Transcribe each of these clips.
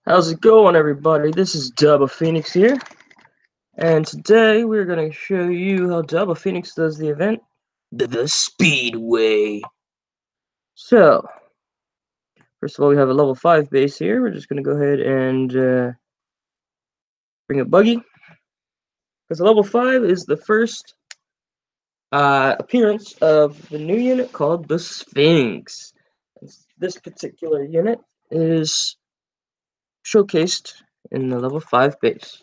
How's it going, everybody? This is Dobba Phoenix here, and today we're going to show you how Dobba Phoenix does the event, the Speedway. So, first of all, we have a level 5 base here. We're just going to go ahead and bring a buggy, because level 5 is the first appearance of the new unit called the Sphinx. This particular unit is showcased in the level 5 base.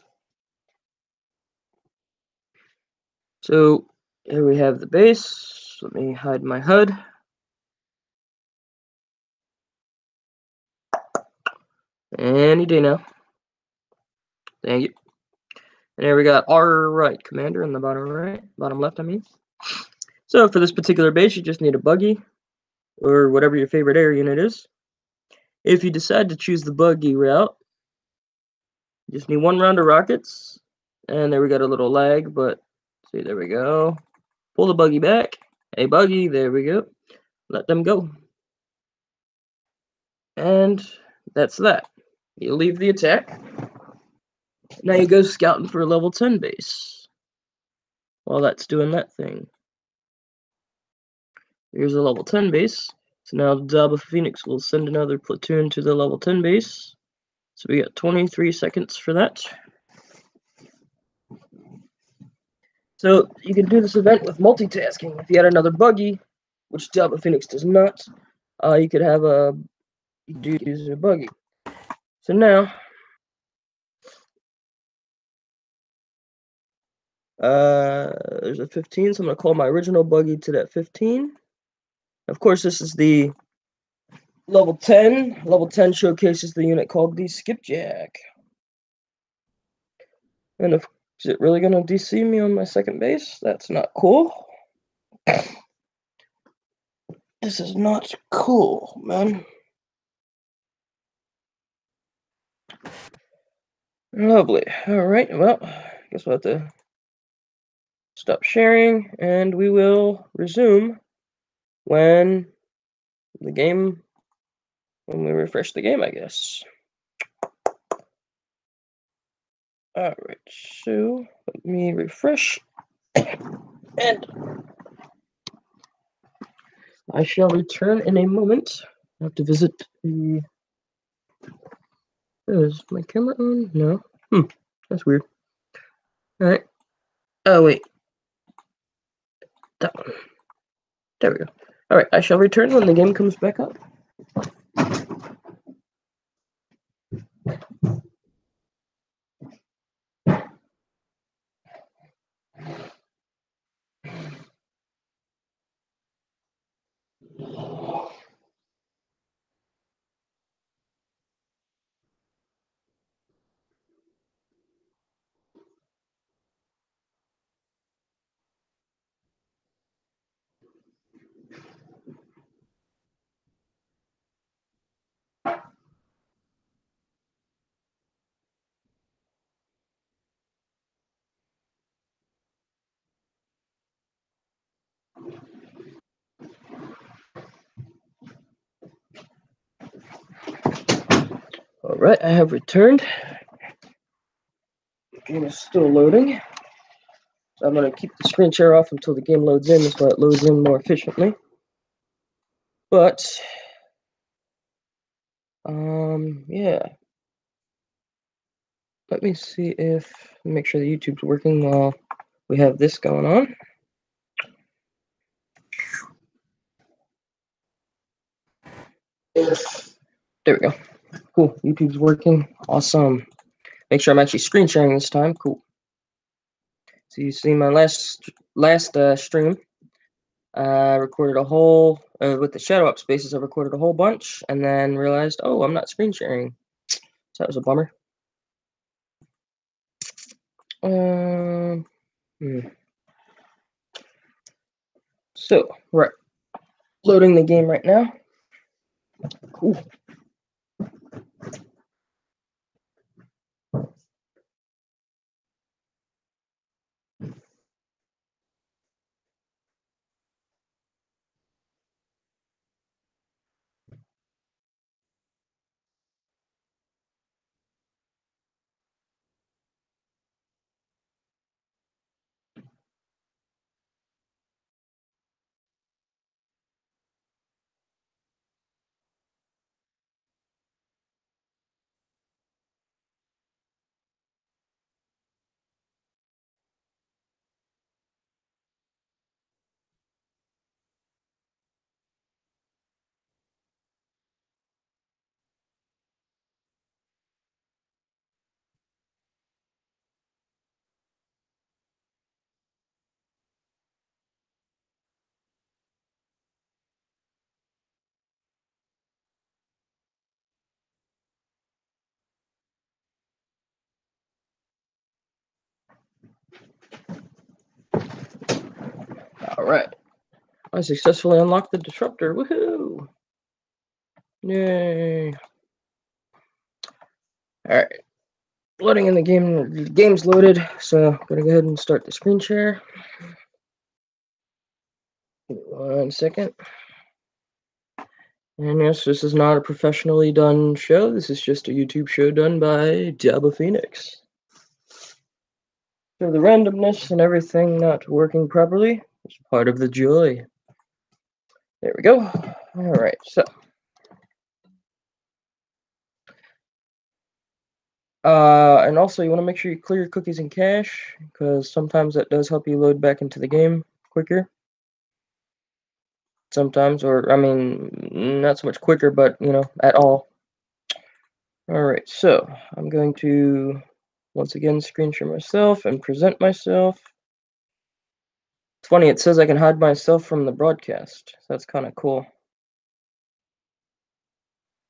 So here we have the base. Let me hide my HUD. Any day now. Thank you. And here we got our right commander in the bottom left, I mean. So for this particular base, you just need a buggy or whatever your favorite air unit is. If you decide to choose the buggy route, you just need one round of rockets. And there we got a little lag, but see, there we go. Pull the buggy back. Hey, buggy, there we go. Let them go. And that's that. You leave the attack. Now you go scouting for a level 10 base. While that's doing that thing. Here's a level 10 base. So now Dobba Phoenix will send another platoon to the level 10 base. So we got 23 seconds for that. So you can do this event with multitasking. If you had another buggy, which Dobba Phoenix does not, you could have use a buggy. So now, there's a 15, so I'm going to call my original buggy to that 15. Of course, this is the level 10. Level 10 showcases the unit called the Skipjack. And is it really going to DC me on my second base? That's not cool. This is not cool, man. Lovely. Alright, well, I guess we'll have to stop sharing, and we will resume when we refresh the game, I guess. Alright, so let me refresh, and I shall return in a moment. I have to visit the... Is my camera on? No. That's weird. Alright. Oh, wait. That one. There we go. Alright, I shall return when the game comes back up. Alright, I have returned. The game is still loading. So I'm going to keep the screen share off until the game loads in, so it loads in more efficiently. But, yeah. Let me see if, make sure the YouTube's working while we have this going on. There we go. Cool, YouTube's working. Awesome. Make sure I'm actually screen sharing this time. Cool. So you see my last stream. I recorded a whole, with the shadow up spaces, I recorded a whole bunch, and then realized, oh, I'm not screen sharing. So that was a bummer. So, we're loading the game right now. Cool. Alright. I successfully unlocked the disruptor. Woohoo! Yay! Alright. Loading in the game. The game's loaded, so I'm gonna go ahead and start the screen share. 1 second. And yes, this is not a professionally done show. This is just a YouTube show done by Dobba Phoenix. So the randomness and everything not working properly is part of the joy. There we go. Alright, so. And also you want to make sure you clear your cookies and cache, because sometimes that does help you load back into the game quicker. Sometimes, or I mean, not so much quicker, but you know, at all. Alright, so I'm going to once again screen share myself and present myself. It's funny, it says I can hide myself from the broadcast. So that's kind of cool.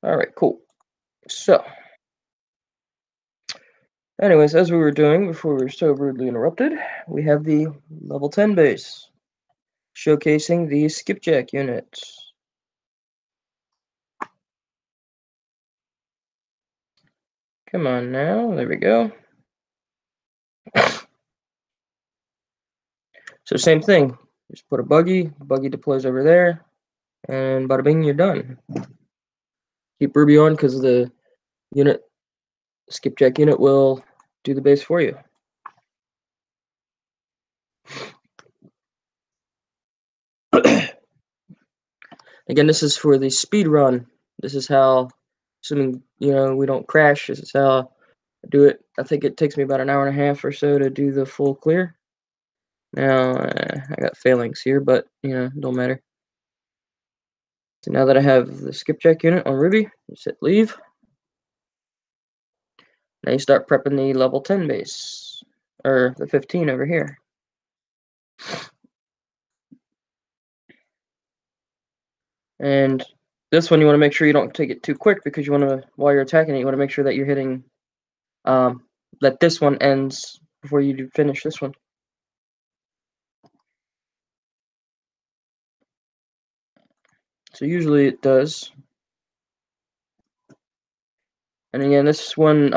Alright, cool. So, anyways, as we were doing before we were so rudely interrupted, we have the level 10 base, showcasing the skipjack units. Come on now, there we go. So same thing, just put a buggy, the buggy deploys over there, and bada bing, you're done. Keep Ruby on because the unit, skipjack unit, will do the base for you. Again, this is for the speed run. This is how, assuming you know we don't crash, this is how I do it. I think it takes me about an hour and a half or so to do the full clear. Now I got failings here, but you know, don't matter. So now that I have the skipjack unit on Ruby, just hit leave. Now you start prepping the level 10 base, or the 15 over here. And this one you want to make sure you don't take it too quick, because you want to, while you're attacking it, you want to make sure that you're hitting, that this one ends before you finish this one. So usually it does. And again, this one,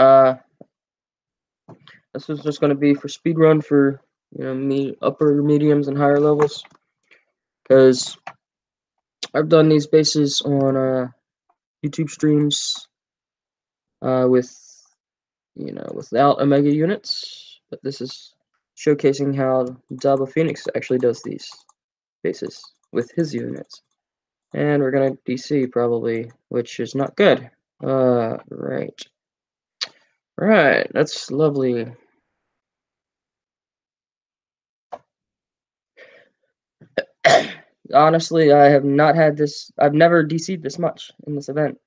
this is just going to be for speed run for, you know, upper mediums and higher levels, because I've done these bases on YouTube streams with, you know, without Omega units, but this is showcasing how Dobba Phoenix actually does these bases with his units. And we're gonna DC probably, which is not good. Right. Right, that's lovely. Honestly, I have not had this. I've never DC'd this much in this event.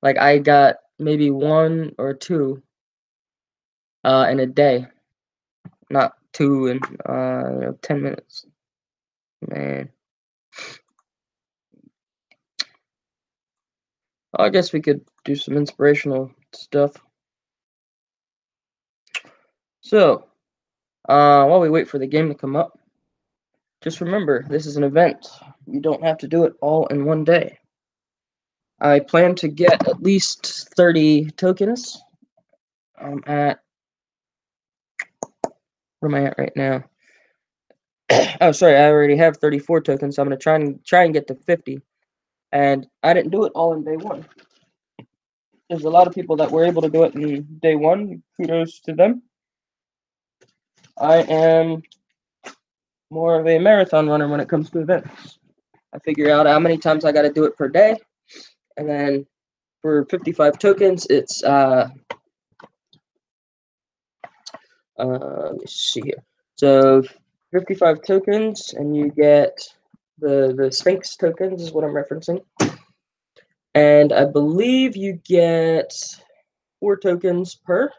Like, I got maybe 1 or 2 in a day. Not 2 in 10 minutes. Man. I guess we could do some inspirational stuff. So, while we wait for the game to come up, just remember, this is an event. You don't have to do it all in one day. I plan to get at least 30 tokens. I'm at, where am I at right now? Oh, sorry, I already have 34 tokens, so I'm going to try and get to 50. And I didn't do it all in day one. There's a lot of people that were able to do it in day one. Kudos to them. I am more of a marathon runner when it comes to events. I figure out how many times I got to do it per day, and then for 55 tokens, it's let me see here. So 55 tokens, and you get the Sphinx tokens is what I'm referencing, and I believe you get 4 tokens per.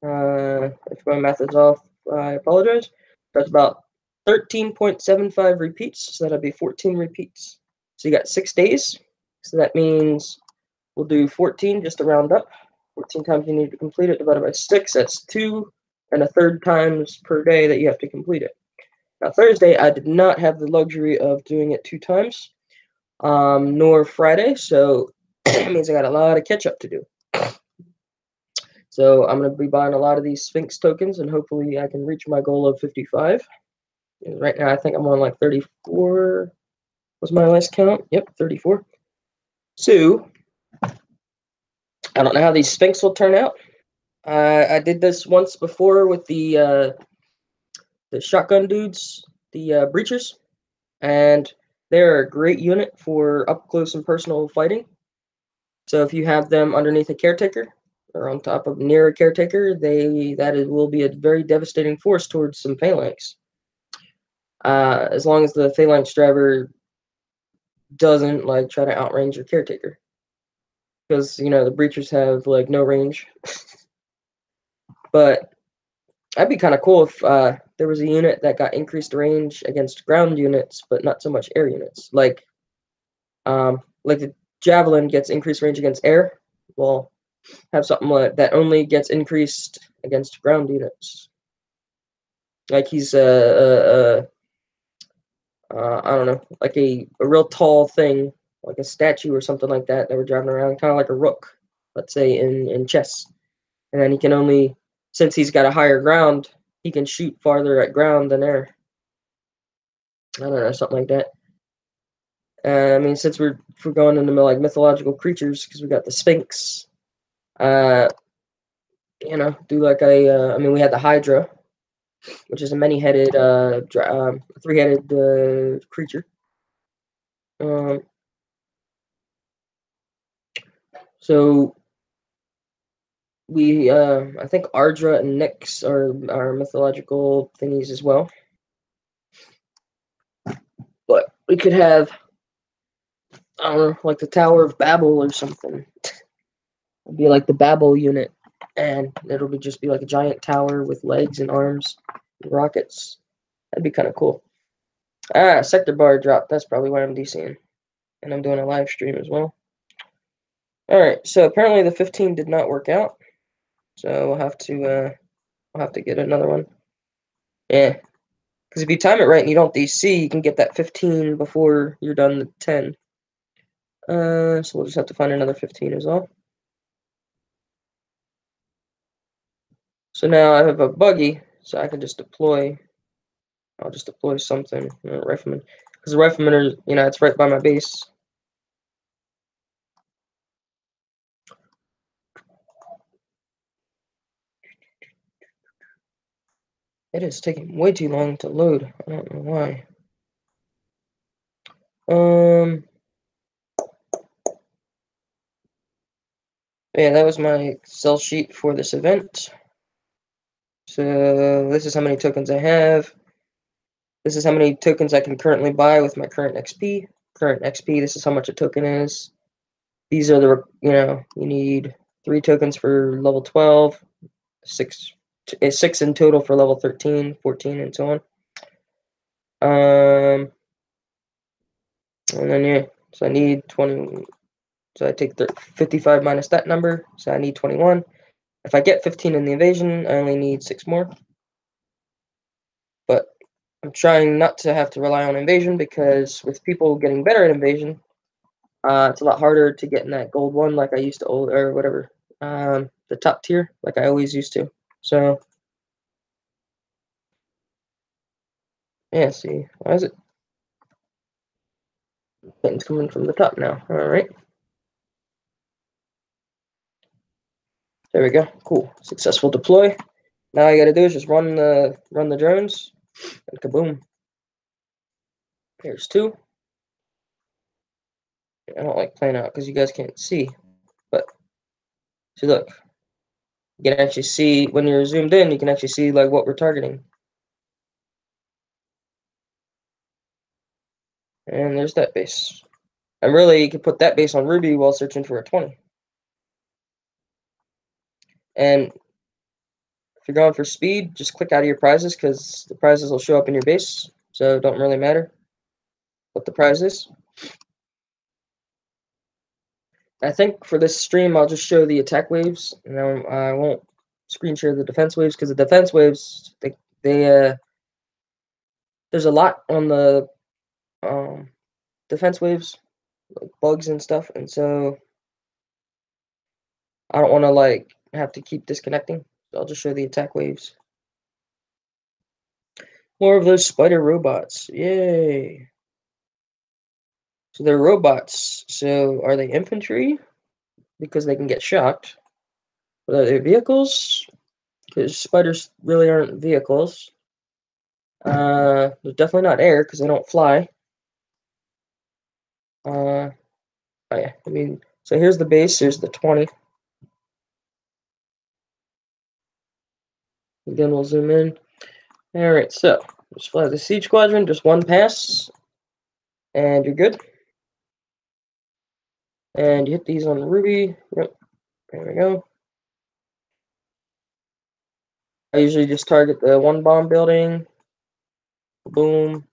If my math is off, I apologize. That's about 13.75 repeats, so that'll be 14 repeats. So you got 6 days, so that means we'll do 14 just to round up. 14 times you need to complete it, divided by 6, that's 2 and a third times per day that you have to complete it. Now, Thursday, I did not have the luxury of doing it 2 times, nor Friday, so it means I got a lot of catch up to do. So I'm going to be buying a lot of these Sphinx tokens, and hopefully I can reach my goal of 55. And right now, I think I'm on like 34 was my last count. Yep, 34. So I don't know how these Sphinx will turn out. I did this once before with the shotgun dudes, the breachers, and they're a great unit for up close and personal fighting. So if you have them underneath a caretaker or on top of near a caretaker, will be a very devastating force towards some phalanx. As long as the phalanx driver doesn't like try to outrange your caretaker, because the breachers have like no range. But that'd be kind of cool if there was a unit that got increased range against ground units, but not so much air units. Like the javelin gets increased range against air. Well, have something like that only gets increased against ground units. Like he's I don't know, like a real tall thing, like a statue or something like that we're driving around, kind of like a rook, let's say in chess. And then he can only, since he's got a higher ground, he can shoot farther at ground than air. I don't know, something like that. I mean, since we're going into like mythological creatures, because we got the Sphinx, do like I mean, we had the Hydra, which is a many-headed, three-headed creature. So we, I think Ardra and Nyx are mythological thingies as well. But we could have, I don't know, like the Tower of Babel or something. It'd be like the Babel unit, and it'll just be like a giant tower with legs and arms and rockets. That'd be kind of cool. Sector bar dropped. That's probably why I'm DCing. And I'm doing a live stream as well. Alright, so apparently the 15 did not work out. So we'll have to get another one. Yeah. Because if you time it right and you don't DC, you can get that 15 before you're done the 10. So we'll just have to find another 15 as well. So now I have a buggy, so I can just deploy. I'll just deploy something, rifleman. Because the riflemen are, it's right by my base. It is taking way too long to load. I don't know why. Yeah, that was my Excel sheet for this event. So this is how many tokens I have. This is how many tokens I can currently buy with my current XP. Current XP, this is how much a token is. These are the, you need 3 tokens for level 12, 6 in total for level 13, 14, and so on. And then, yeah, so I need 20. So I take 55 minus that number, so I need 21. If I get 15 in the invasion, I only need 6 more. But I'm trying not to have to rely on invasion, because with people getting better at invasion, it's a lot harder to get in that gold 1 like I used to, or whatever, the top tier like I always used to. So yeah, see, why is it coming from the top now? All right, there we go. Cool, successful deploy. Now all I gotta do is just run the drones, and kaboom. Here's 2. I don't like playing out because you guys can't see, but see, look, you can actually see when you're zoomed in. You can actually see like what we're targeting. And there's that base. And really, you could put that base on Ruby while searching for a 20. And if you're going for speed, just click out of your prizes, because the prizes will show up in your base. So it don't really matter what the prize is. I think for this stream, I'll just show the attack waves, and I won't screen share the defense waves, because the defense waves, they there's a lot on the defense waves, like bugs and stuff, and so I don't want to like have to keep disconnecting. So I'll just show the attack waves. More of those spider robots. Yay. So they're robots. So are they infantry? Because they can get shocked. But are they vehicles? Because spiders really aren't vehicles. They're definitely not air because they don't fly. Oh yeah, I mean, so here's the base. Here's the 20. Again, we'll zoom in. All right, so just fly the siege squadron. Just one pass, and you're good. And you hit these on Ruby. Yep, there we go. I usually just target the one bomb building. Boom.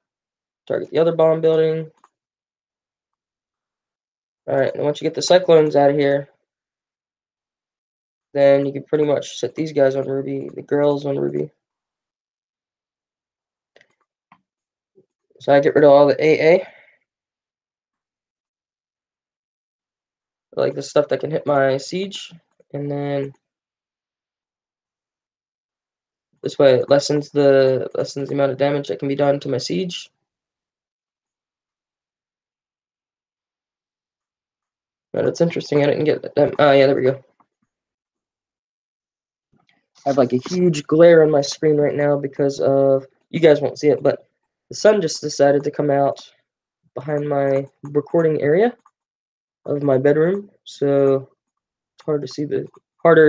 Target the other bomb building. Alright, and once you get the cyclones out of here, then you can pretty much set these guys on Ruby, the girls on Ruby. So I get rid of all the AA. Like the stuff that can hit my siege. And then this way it lessens the amount of damage that can be done to my siege. But it's interesting, I didn't get that. Oh yeah, there we go. I have like a huge glare on my screen right now because of, you guys won't see it, but the sun just decided to come out behind my recording area of my bedroom, so it's harder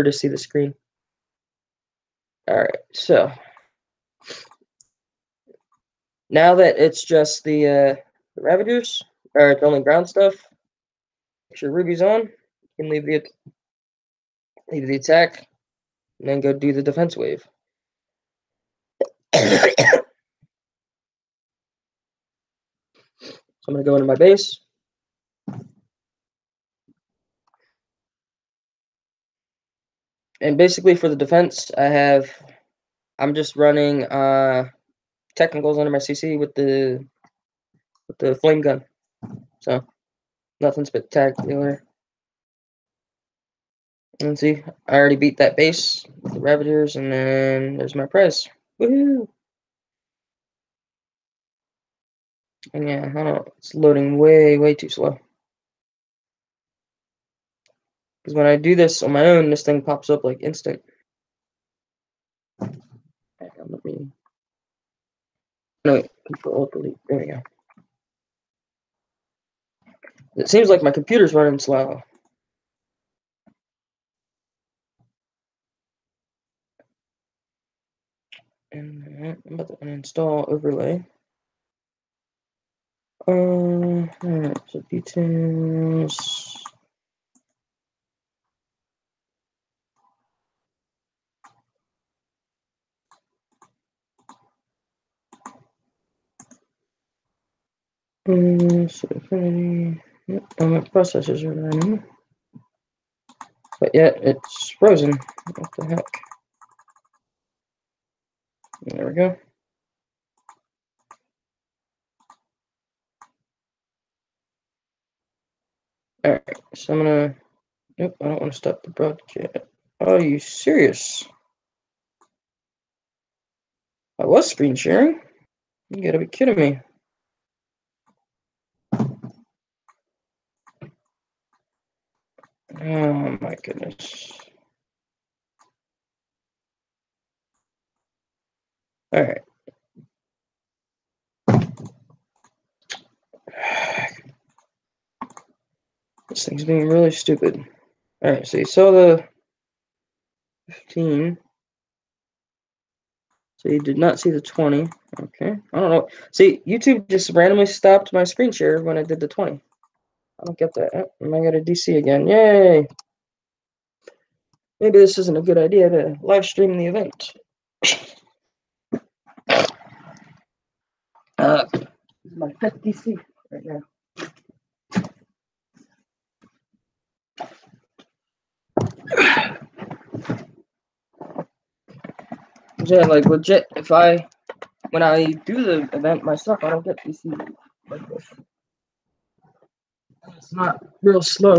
to see the screen. All right, so now that it's just the Ravagers, or it's only ground stuff, make sure Ruby's on. You can leave the attack, and then go do the defense wave. So I'm gonna go into my base. And basically for the defense, I'm just running technicals under my CC with the flame gun. So nothing spectacular. And see, I already beat that base with the Ravagers, and then there's my prize. Woohoo! And yeah, I don't know, it's loading way too slow. Because when I do this on my own, this thing pops up like instant. Hang on, let me. No, wait, Control Delete. There we go. It seems like my computer's running slow. And I'm about to uninstall overlay. Alright, so details. So Infinity. Yep, all my processors are running. But yet it's frozen. What the heck? There we go. Alright, so I'm gonna. Nope, I don't want to stop the broadcast. Are you serious? I was screen sharing. You gotta be kidding me. Oh my goodness. Alright. This thing's being really stupid. Alright, so you saw the 15. So you did not see the 20. Okay. I don't know. See, YouTube just randomly stopped my screen share when I did the 20. I don't get that. Oh, I got a DC again. Yay! Maybe this isn't a good idea to live stream the event. This is my 5th DC right now. Yeah, like legit, if I when I do the event myself, I don't get PC like this. It's not real slow.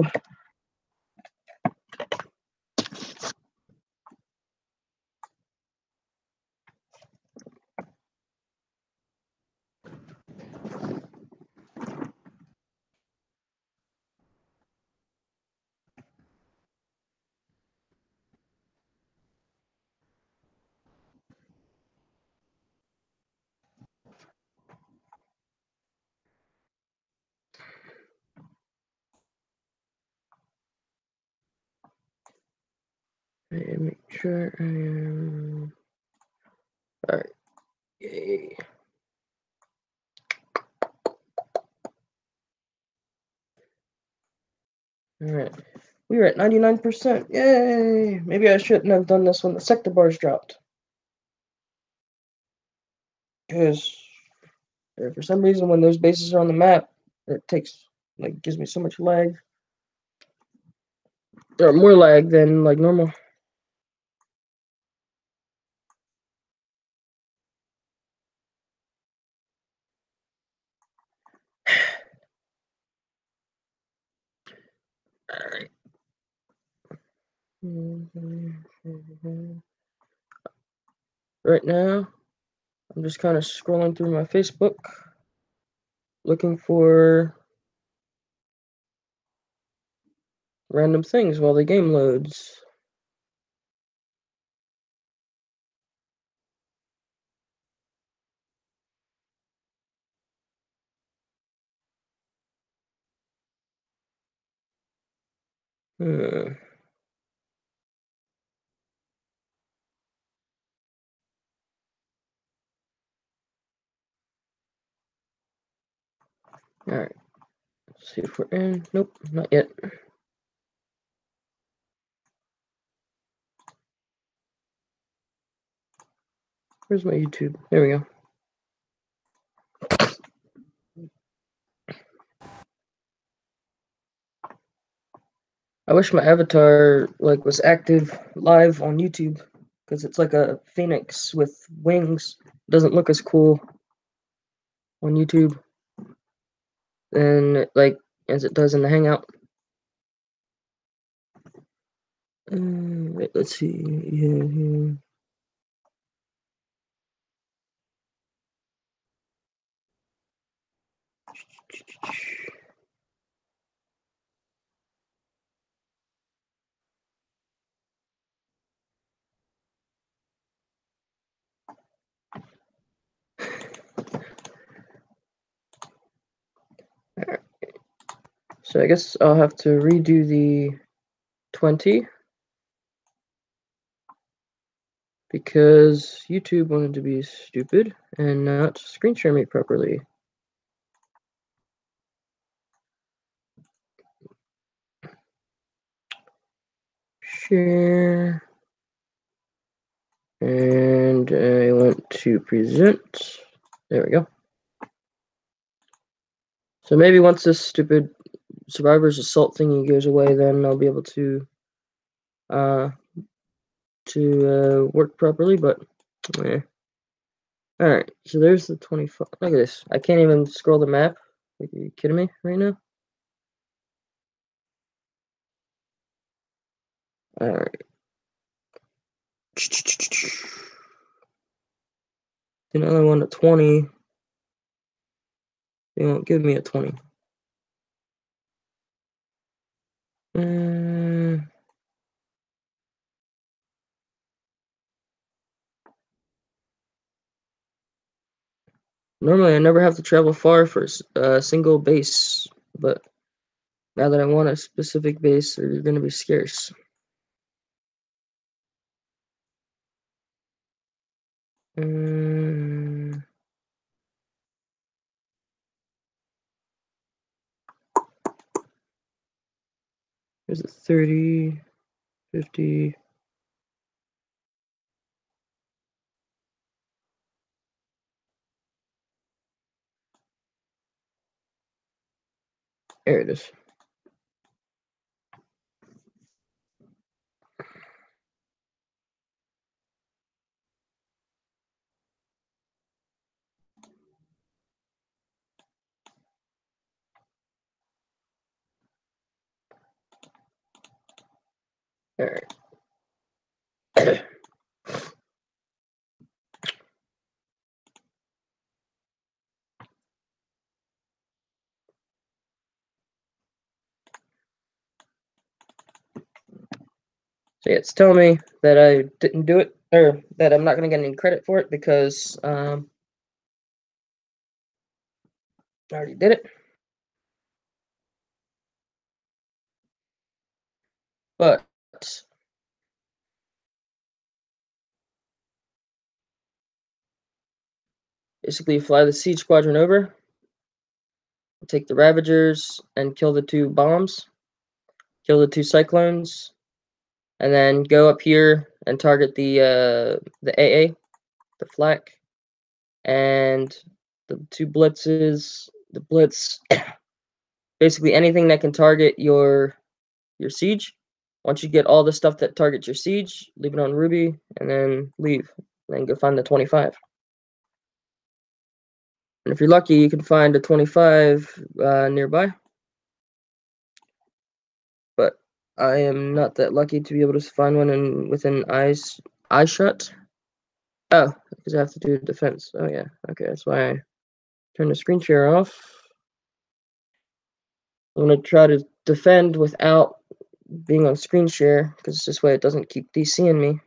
Make sure I am. Alright. Yay. Alright. We were at 99%. Yay! Maybe I shouldn't have done this when the sector bars dropped. Because for some reason, when those bases are on the map, it gives me so much lag. Or more lag than like normal. Alright. Right now, I'm just kind of scrolling through my Facebook, looking for random things while the game loads. Alright, let's see if we're in. Nope, not yet. Where's my YouTube? There we go. I wish my avatar was active live on YouTube, because it's like a phoenix with wings. It doesn't look as cool on YouTube than as it does in the Hangout. Wait, let's see. Yeah. Alright. So I guess I'll have to redo the 20 because YouTube wanted to be stupid and not screen share me properly. Share. And I want to present. There we go. So maybe once this stupid survivor's assault thingy goes away, then I'll be able to work properly, but yeah. Alright, so there's the 25. Look at this. I can't even scroll the map. Are you kidding me right now? Alright. You know, I want a 20. They won't give me a 20. Normally, I never have to travel far for a single base, but now that I want a specific base, they're going to be scarce. Here's a 30, 50. There it is. All right. So yeah, it's telling me that I didn't do it, or that I'm not going to get any credit for it because I already did it. But basically, fly the siege squadron over, take the Ravagers, and kill the 2 bombs, kill the 2 cyclones, and then go up here and target the AA, the flak, and the 2 blitzes, the blitz, basically anything that can target your siege. Once you get all the stuff that targets your siege, leave it on Ruby, and then leave. Then go find the 25. And if you're lucky, you can find a 25 nearby. But I am not that lucky to be able to find one within eye shot. Oh, because I have to do defense. Oh yeah, okay, that's why I turn the screen share off. I'm gonna try to defend without being on screen share, because this way it doesn't keep DCing me.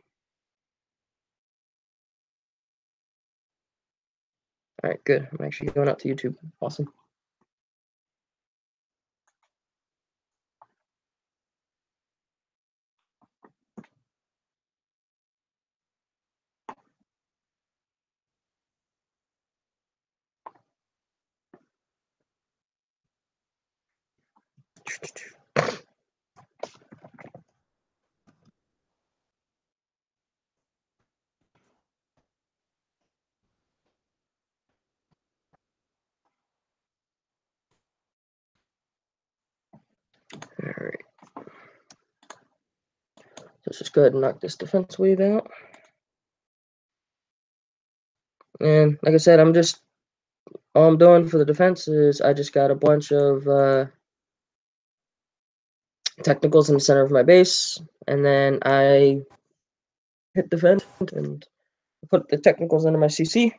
Alright, good. I'm actually going out to YouTube. Awesome. Alright. Let's just go ahead and knock this defense wave out. And like I said, all I'm doing for the defense is I just got a bunch of technicals in the center of my base, and then I hit defend and put the technicals under my CC,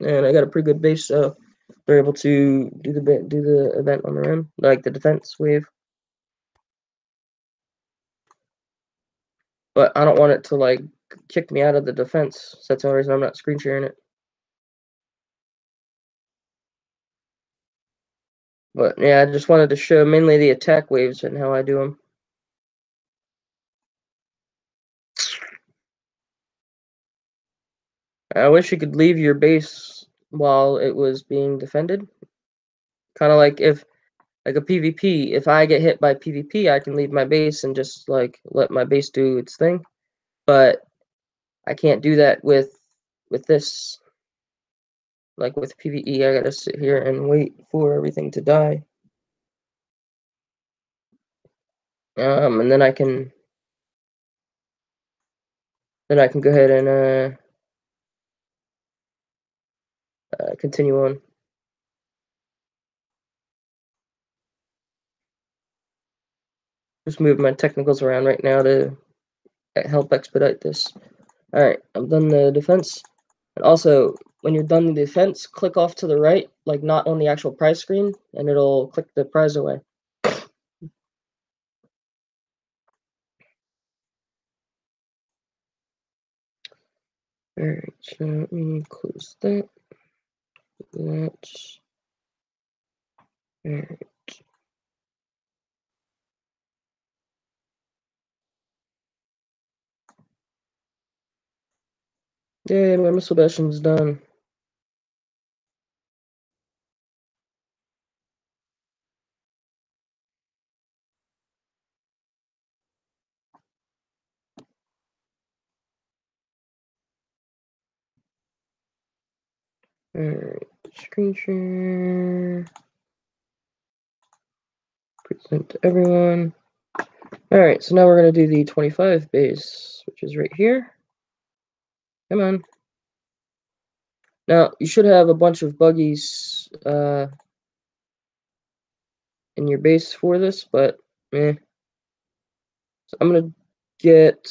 and I got a pretty good base, so they're able to do the event on their own, like the defense wave. But I don't want it to like kick me out of the defense, so that's the only reason I'm not screen sharing it. But yeah, I just wanted to show mainly the attack waves and how I do them. I wish you could leave your base while it was being defended. Kind of like if, like a PvP, if I get hit by PvP, I can leave my base and just like let my base do its thing. But I can't do that with this. Like with PvE, I gotta sit here and wait for everything to die. And then I can go ahead and continue on. Just move my technicals around right now to help expedite this. All right, I'm done the defense. And also, when you're done the defense, click off to the right, like not on the actual prize screen, and it'll click the prize away. All right, so let me close that. All right. Yay, my missile bastion's done. Alright, screen share. Present to everyone. Alright, so now we're going to do the 25 base, which is right here. Come on. Now, you should have a bunch of buggies in your base for this, but So I'm gonna get.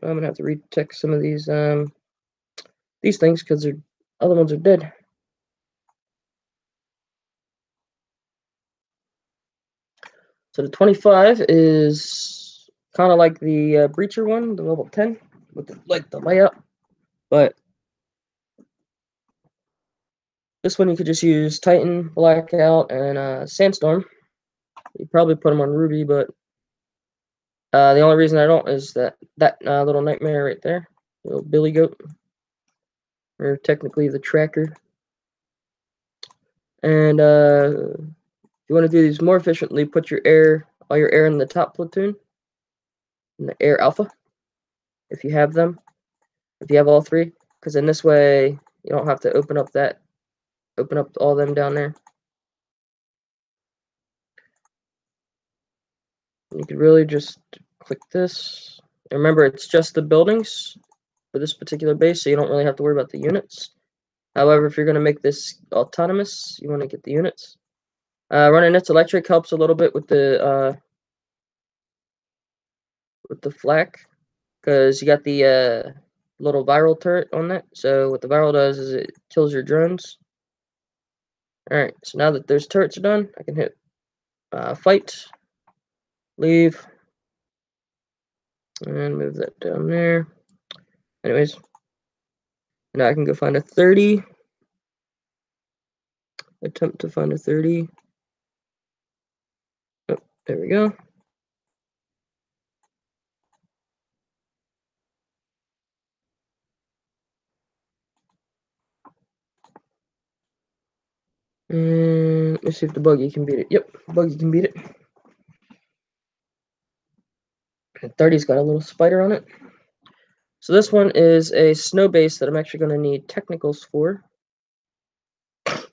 I'm gonna have to retech some of these things because their other ones are dead. So the 25 is kind of like the breacher one, the level 10, with the layout, but this one you could just use Titan, Blackout, and Sandstorm. You probably put them on Ruby, but the only reason I don't is that little nightmare right there, little Billy Goat, or technically the tracker. And if you want to do these more efficiently, put all your air in the top platoon, in the air alpha, if you have them, if you have all three, because in this way you don't have to open up all them down there. You could really just click this. And remember, it's just the buildings for this particular base, so you don't really have to worry about the units. However, if you're going to make this autonomous, you want to get the units. Running its electric helps a little bit with the flak, because you got the little viral turret on that. So what the viral does is it kills your drones. Alright, so now that those turrets are done, I can hit fight, leave, and move that down there. Anyways, now I can go find a 30. Attempt to find a 30. Oh, there we go. And let's see if the buggy can beat it. Yep, buggy can beat it. And 30's got a little spider on it. So this one is a snow base that I'm actually going to need technicals for. The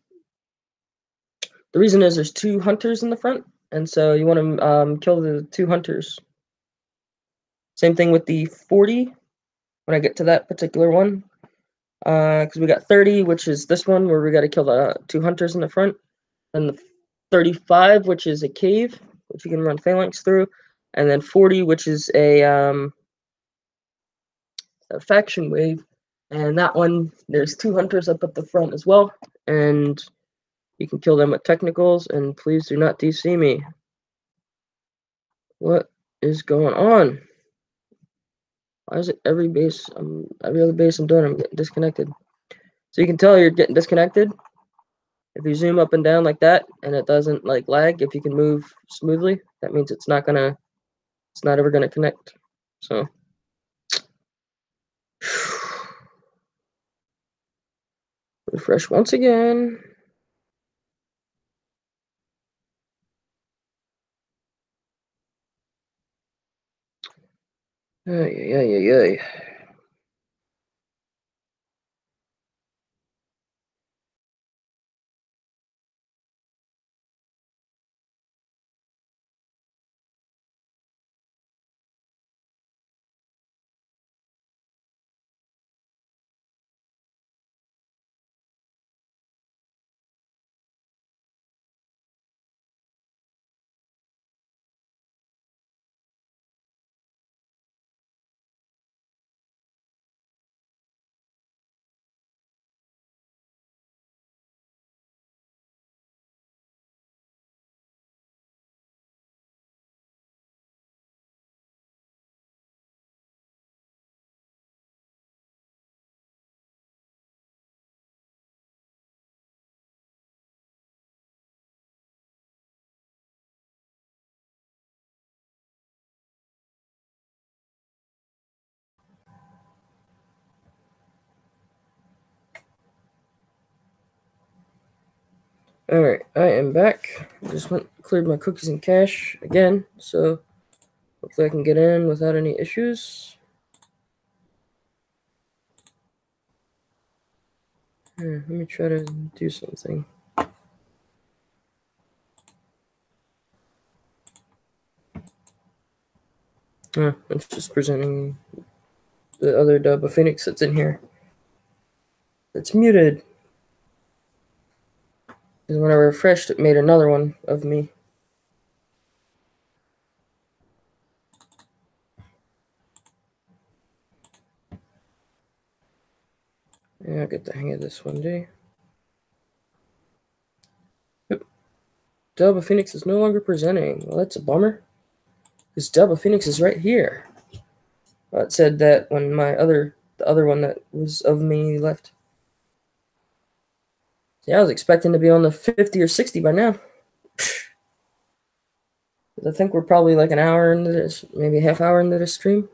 reason is there's 2 hunters in the front, and so you want to kill the 2 hunters. Same thing with the 40 when I get to that particular one. Because we got 30, which is this one where we got to kill the 2 hunters in the front. Then the 35, which is a cave, which you can run phalanx through. And then 40, which is a faction wave. And that one, there's 2 hunters up at the front as well. And you can kill them with technicals. And please do not DC me. What is going on? Why is it every other base I'm doing, I'm getting disconnected? So you can tell you're getting disconnected if you zoom up and down like that, and it doesn't like lag. If you can move smoothly, that means it's not ever gonna connect. So refresh once again. Ay. Alright, I am back. Just cleared my cookies and cache again, so hopefully I can get in without any issues. Here, let me try to do something. It's just presenting the other Dobba Phoenix that's in here. It's muted. Because when I refreshed, it made another one of me. Yeah, I'll get the hang of this one day. Yep. Dobba Phoenix is no longer presenting. Well, that's a bummer. Because Dobba Phoenix is right here. Well, it said that when the other one that was of me left. Yeah, I was expecting to be on the 50 or 60 by now. I think we're probably like an hour into this, maybe a half hour into this stream.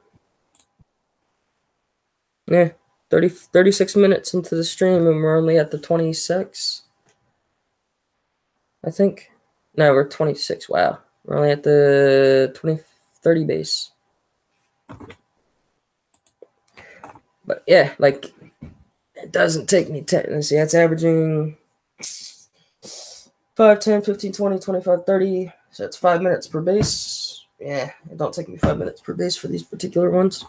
Yeah, 36 minutes into the stream, and we're only at the 26. I think. No, we're 26. Wow. We're only at the 30 base. But yeah, like, it doesn't take me 10. Let's see, that's averaging 5, 10, 15, 20, 25, 30. So that's 5 minutes per base. Yeah, it don't take me 5 minutes per base for these particular ones.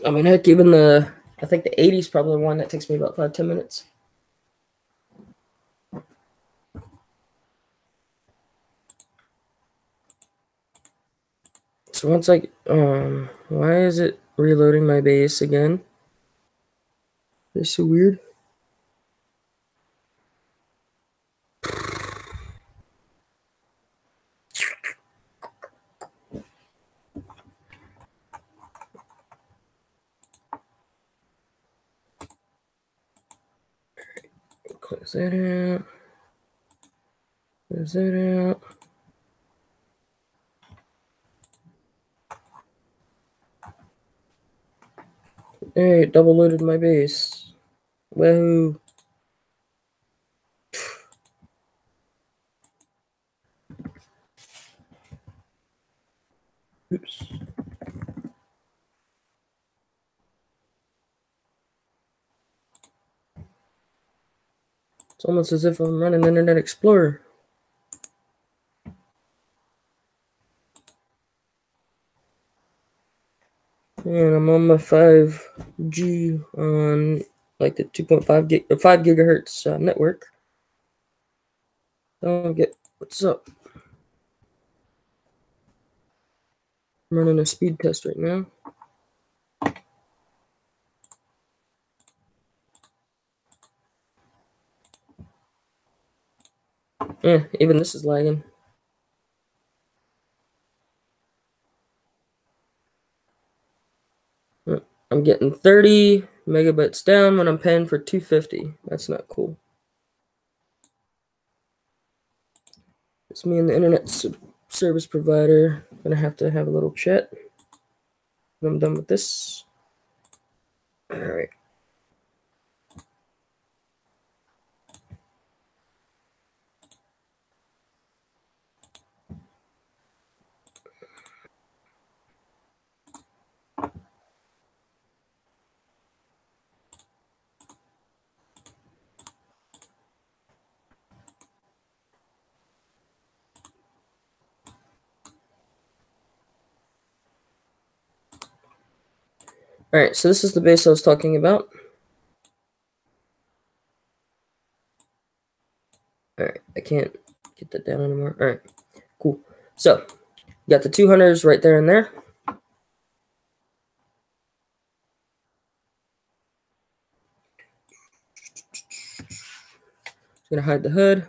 I mean, heck, even I think the 80 is probably the one that takes me about 5, 10 minutes. So once why is it reloading my base again? It's so weird. Close that out. Close that out. Hey, it double loaded my base. Woohoo. Oops. It's almost as if I'm running Internet Explorer. And I'm on my 5G on like the 2.5 gig or 5 gigahertz network. Don't get what's up. I'm running a speed test right now. Yeah, even this is lagging. I'm getting 30 megabytes down when I'm paying for 250. That's not cool. It's me and the internet service provider. Gonna have to have a little chat when I'm done with this. All right. All right, so this is the base I was talking about. All right, I can't get that down anymore. All right, cool. So, you got the 200s right there and there. Just gonna hide the hood.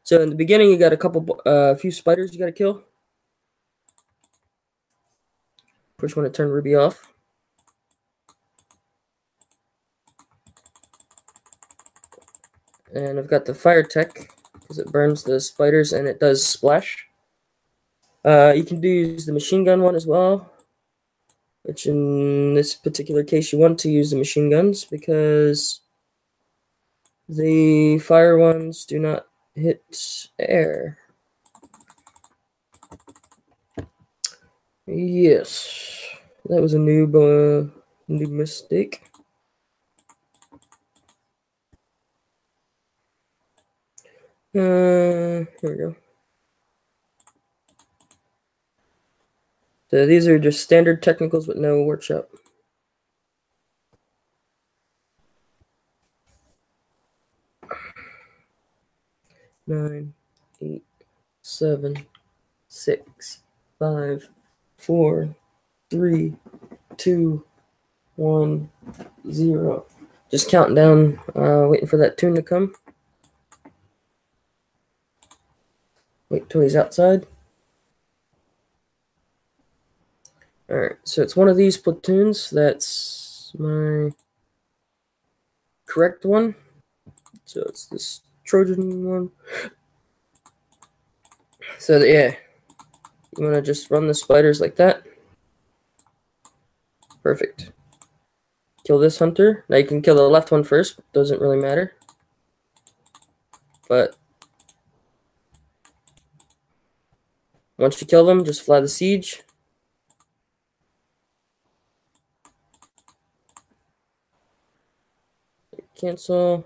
So in the beginning, you got a few spiders you gotta kill. First one to turn Ruby off. And I've got the fire tech because it burns the spiders and it does splash. You can use the machine gun one as well, which in this particular case you want to use the machine guns because the fire ones do not hit air. Yes, that was a noob mistake. Here we go. So these are just standard technicals with no workshop. Nine, 8, 7, 6, 5, 4, 3, 2, 1, 0. Just counting down, waiting for that tune to come. Wait till he's outside. Alright, so it's one of these platoons. That's my correct one. So it's this Trojan one. So yeah, you want to just run the spiders like that. Perfect. Kill this hunter. Now you can kill the left one first. Doesn't really matter. But once you kill them, just fly the siege. Cancel.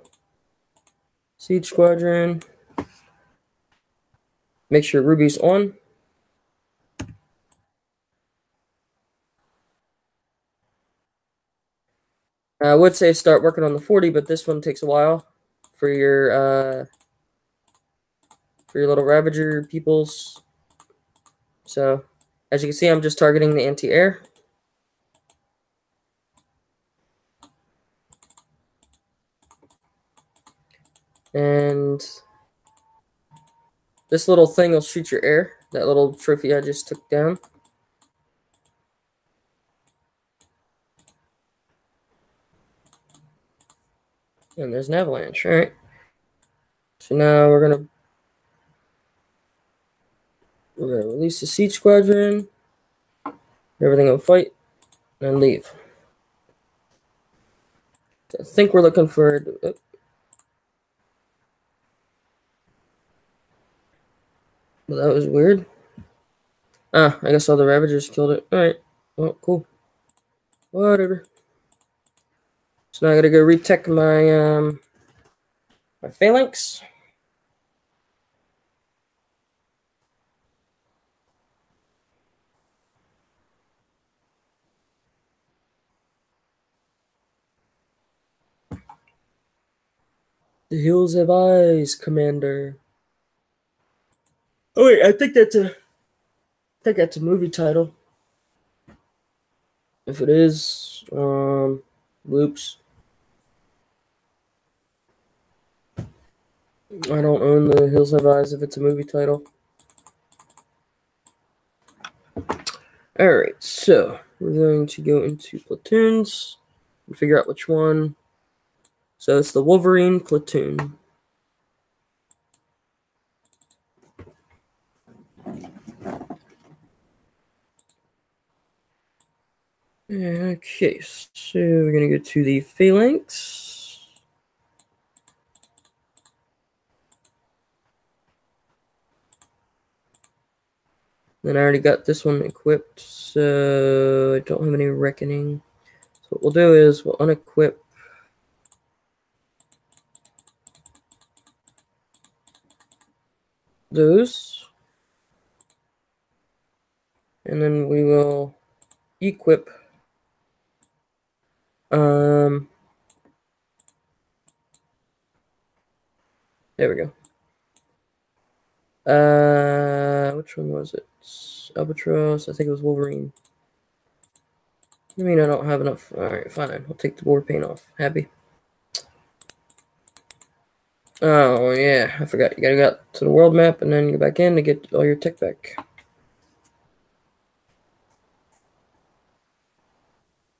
Siege squadron. Make sure Ruby's on. I would say start working on the 40, but this one takes a while for your little Ravager peoples. So, as you can see, I'm just targeting the anti-air. And this little thing will shoot your air. That little trophy I just took down. And there's an avalanche, right? So now we're gonna release the siege squadron. Everything will fight and leave. I think we're looking for. Well, that was weird. I guess all the Ravagers killed it. Alright. Well, cool. Whatever. So now I gotta go retech my my phalanx. The hills have eyes, Commander. Oh wait, I think that's a movie title. If it is, whoops. I don't own The Hills Have Eyes if it's a movie title. Alright, so we're going to go into platoons and figure out which one. So it's the Wolverine platoon. Okay, so we're going to go to the phalanx. Then I already got this one equipped, so I don't have any reckoning. So what we'll do is we'll unequip those. And then we will equip there we go. Which one was it? Albatross. I think it was Wolverine. I mean, I don't have enough. Alright, fine. I'll take the war paint off. Happy. Oh, yeah. I forgot. You gotta go out to the world map and then go back in to get all your tech back.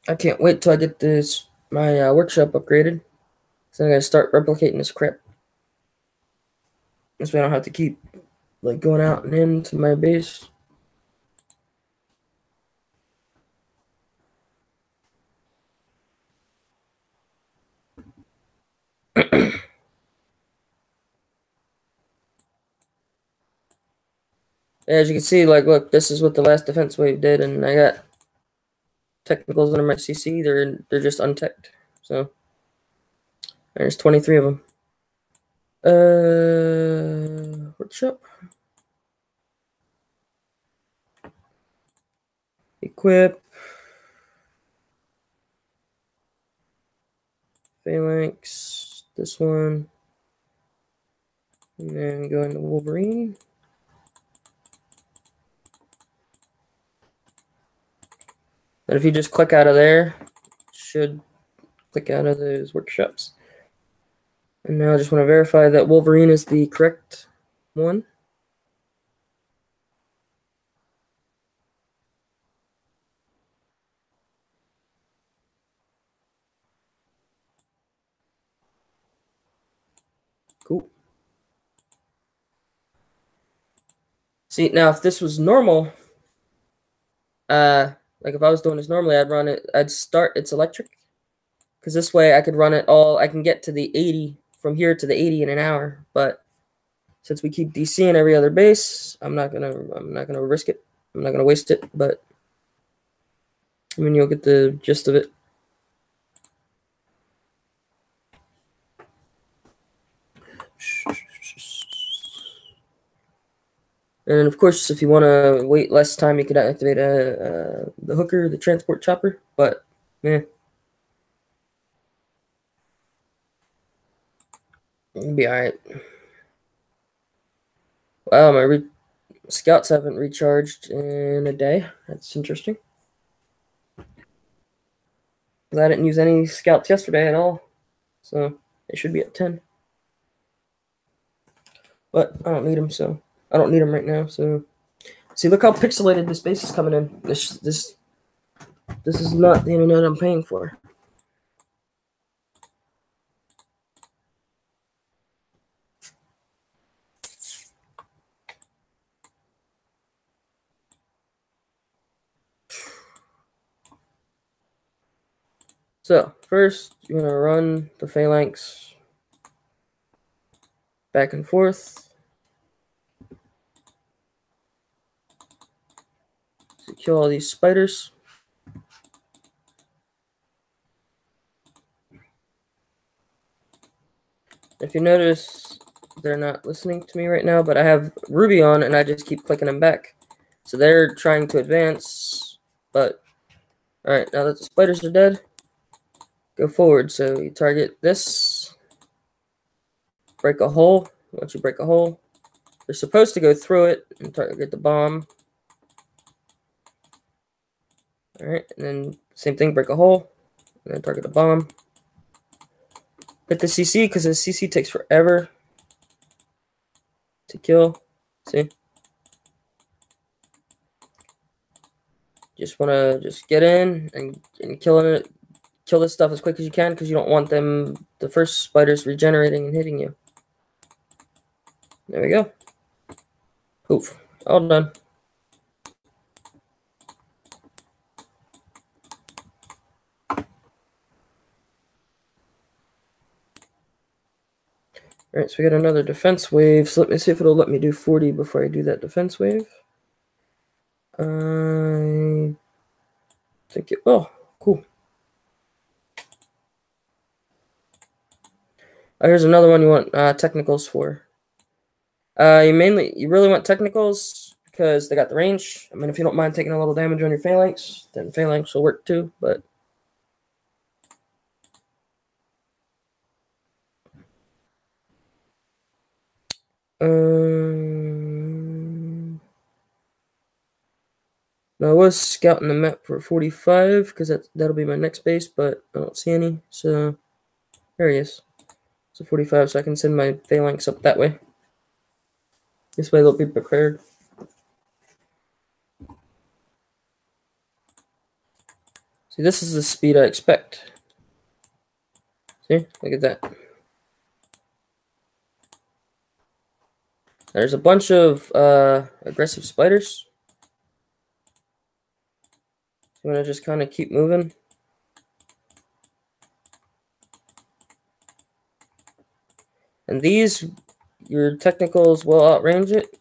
I can't wait till I get my workshop upgraded. So I'm gonna start replicating this crap. This way I don't have to keep like going out and into my base. As you can see, like, look, this is what the last defense wave did, and I got technicals under my CC. They're just unteched. So there's 23 of them. Workshop. Equip. Phalanx. This one. And then go into Wolverine. And if you just click out of there, should click out of those workshops. And now I just want to verify that Wolverine is the correct one. Cool. See, now if this was normal, like if I was doing this normally, I'd start its electric. Because this way I could run it all, I can get to the 80, from here to the 80 in an hour. But since we keep DCing every other base, I'm not gonna risk it. I'm not gonna waste it, but I mean you'll get the gist of it. And of course, if you want to wait less time, you could activate the hooker, the transport chopper. But yeah, it'll be all right. Wow, my scouts haven't recharged in a day. That's interesting. I didn't use any scouts yesterday at all, so they should be at 10. But I don't need them, so I don't need them right now. So see, look how pixelated this base is coming in. This is not the internet I'm paying for. So first, you're gonna run the phalanx back and forth to kill all these spiders. If you notice, they're not listening to me right now, but I have Ruby on and I just keep clicking them back. So they're trying to advance, but all right, now that the spiders are dead, go forward. So you target this, break a hole. Once you break a hole, you're supposed to go through it and target the bomb. All right, and then same thing, break a hole, and then target the bomb. Hit the CC, because the CC takes forever to kill. See? Just want to just get in and kill this stuff as quick as you can, because you don't want the first spiders regenerating and hitting you. There we go. Poof. All done. All right, so we got another defense wave. So let me see if it'll let me do 40 before I do that defense wave. I think it. Oh, cool. Here's another one you want technicals for. You really want technicals because they got the range. I mean, if you don't mind taking a little damage on your phalanx, then phalanx will work too. But now I was scouting the map for 45 because that'll be my next base, but I don't see any. So there he is. So 45, so I can send my phalanx up that way. This way they'll be prepared. See, this is the speed I expect. See, look at that. There's a bunch of aggressive spiders. I'm gonna just kind of keep moving. And these, your technicals will outrange it.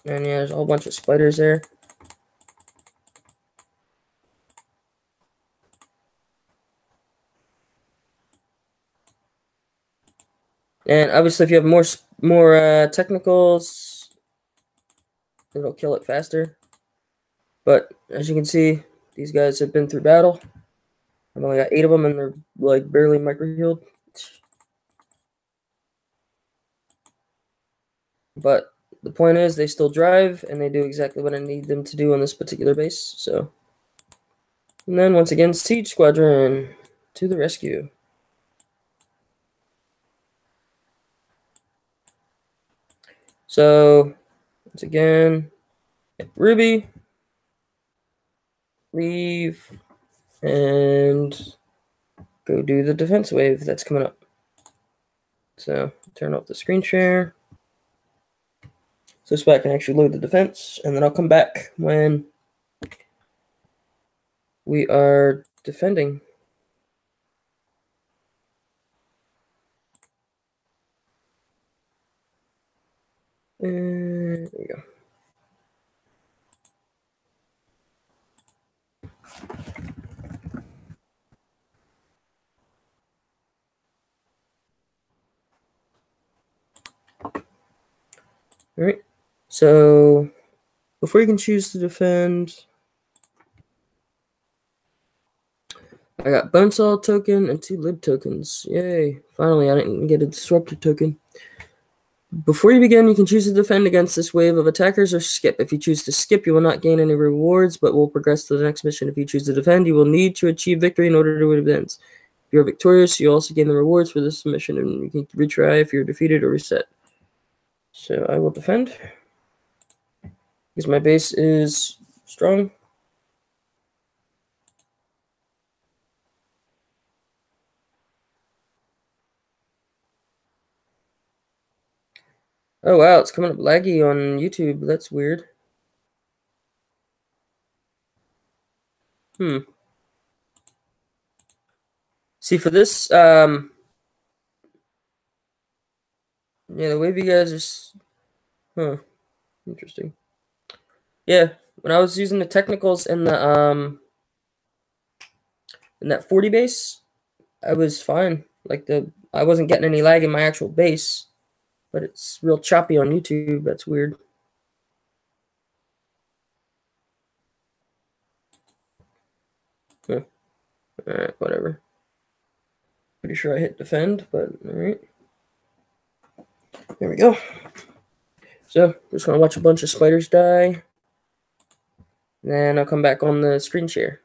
And yeah, there's a whole bunch of spiders there. And obviously, if you have more technicals, it'll kill it faster. But as you can see, these guys have been through battle. I've only got 8 of them, and they're like barely micro-healed. But the point is, they still drive, and they do exactly what I need them to do on this particular base. So, and then once again, Siege Squadron. to the rescue. So, once again, hit Ruby, leave, and go do the defense wave that's coming up. So, turn off the screen share. So this way I can actually load the defense, and then I'll come back when we are defending. And there we go. All right. So before you can choose to defend, I got Bonesaw token and 2 lib tokens. Yay. Finally, I didn't get a disruptor token. Before you begin, you can choose to defend against this wave of attackers or skip. If you choose to skip, you will not gain any rewards, but will progress to the next mission. If you choose to defend, you will need to achieve victory in order to advance. If you're victorious, you also gain the rewards for this mission, and you can retry if you're defeated or reset. So I will defend, because my base is strong. Oh wow, it's coming up laggy on YouTube. That's weird. See, for this, yeah, the wave you guys are, interesting. Yeah, when I was using the technicals in the in that 40 base, I was fine. Like I wasn't getting any lag in my actual base, but it's real choppy on YouTube. That's weird. All right, whatever. Pretty sure I hit defend, but all right. There we go. So, just gonna watch a bunch of spiders die. Then I'll come back on the screen share.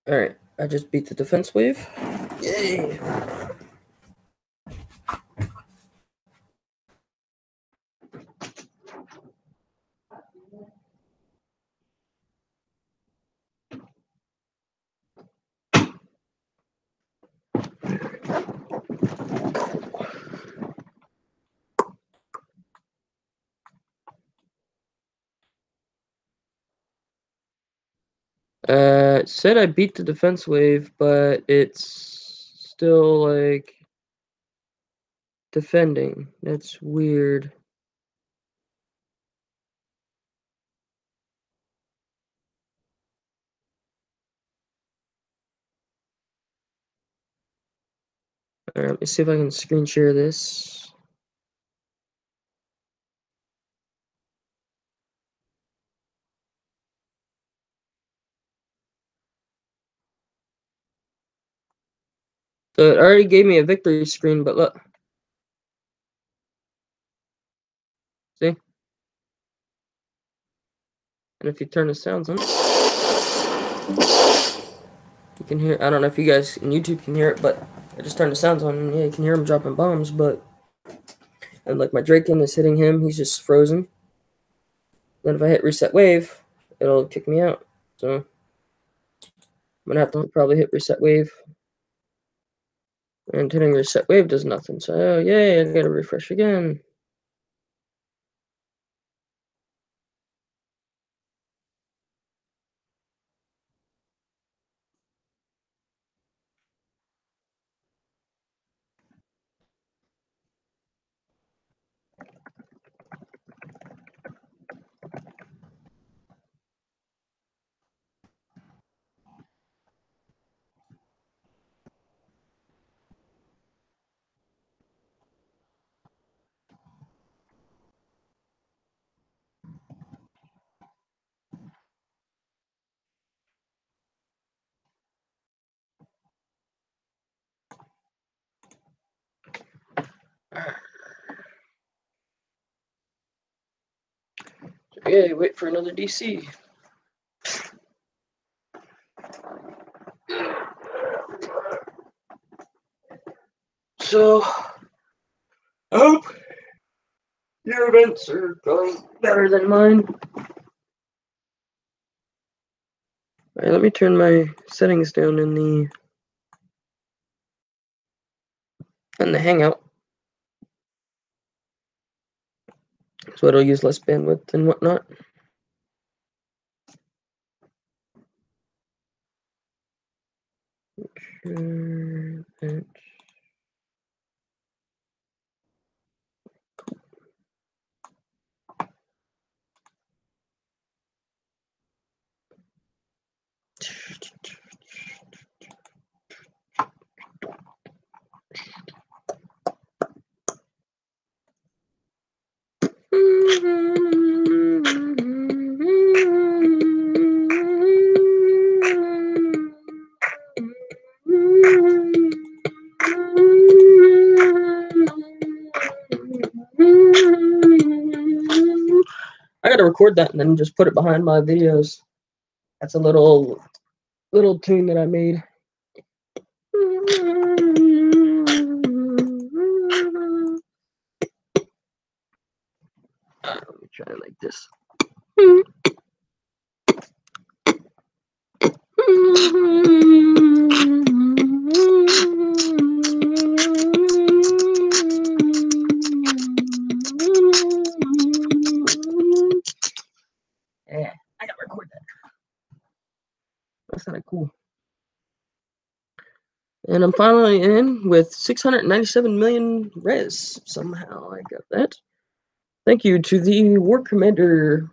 All right, I just beat the defense wave. Yay! It said I beat the defense wave, but it's still like defending. That's weird. All right, let me see if I can screen share this. So it already gave me a victory screen, but look. See? And if you turn the sounds on, you can hear. I don't know if you guys in YouTube can hear it, but I just turned the sounds on, and yeah, you can hear him dropping bombs. But and like my Draken is hitting him, he's just frozen. Then if I hit reset wave, it'll kick me out. So I'm gonna have to probably hit reset wave. And hitting reset wave does nothing. So, yay, I gotta refresh again. Okay, wait for another DC. So, I hope your events are going better than mine. Alright, let me turn my settings down in the Hangout, so it'll use less bandwidth and whatnot. Okay, I gotta record that and then just put it behind my videos. That's a little tune that I made. Let me try it like this. Yeah, I gotta record that. That's kind of cool. And I'm finally in with 697 million res. Somehow I got that. Thank you to the War Commander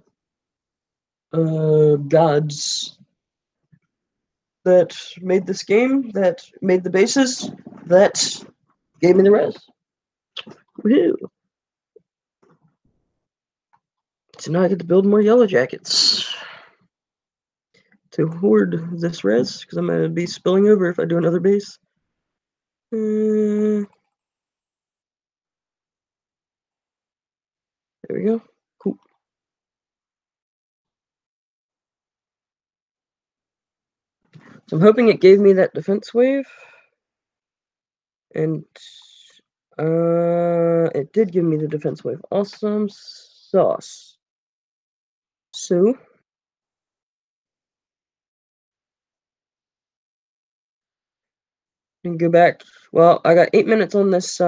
gods that made this game, that made the bases, that gave me the res. Woohoo! So now I get to build more yellow jackets to hoard this res, because I'm going to be spilling over if I do another base. There we go. Cool. So I'm hoping it gave me that defense wave. And it did give me the defense wave. Awesome sauce. So and go back. Well, I got 8 minutes on this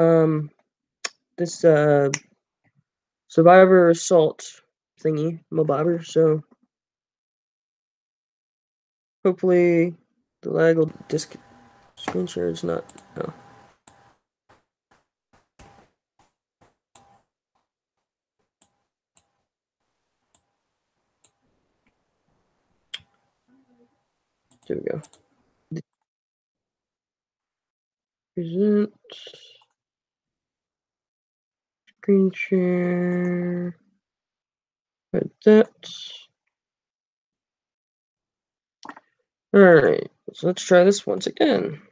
survivor assault thingy, mobobber, so hopefully the lag will screen share is not no. There we go. Present screen share like that. Alright, so let's try this once again.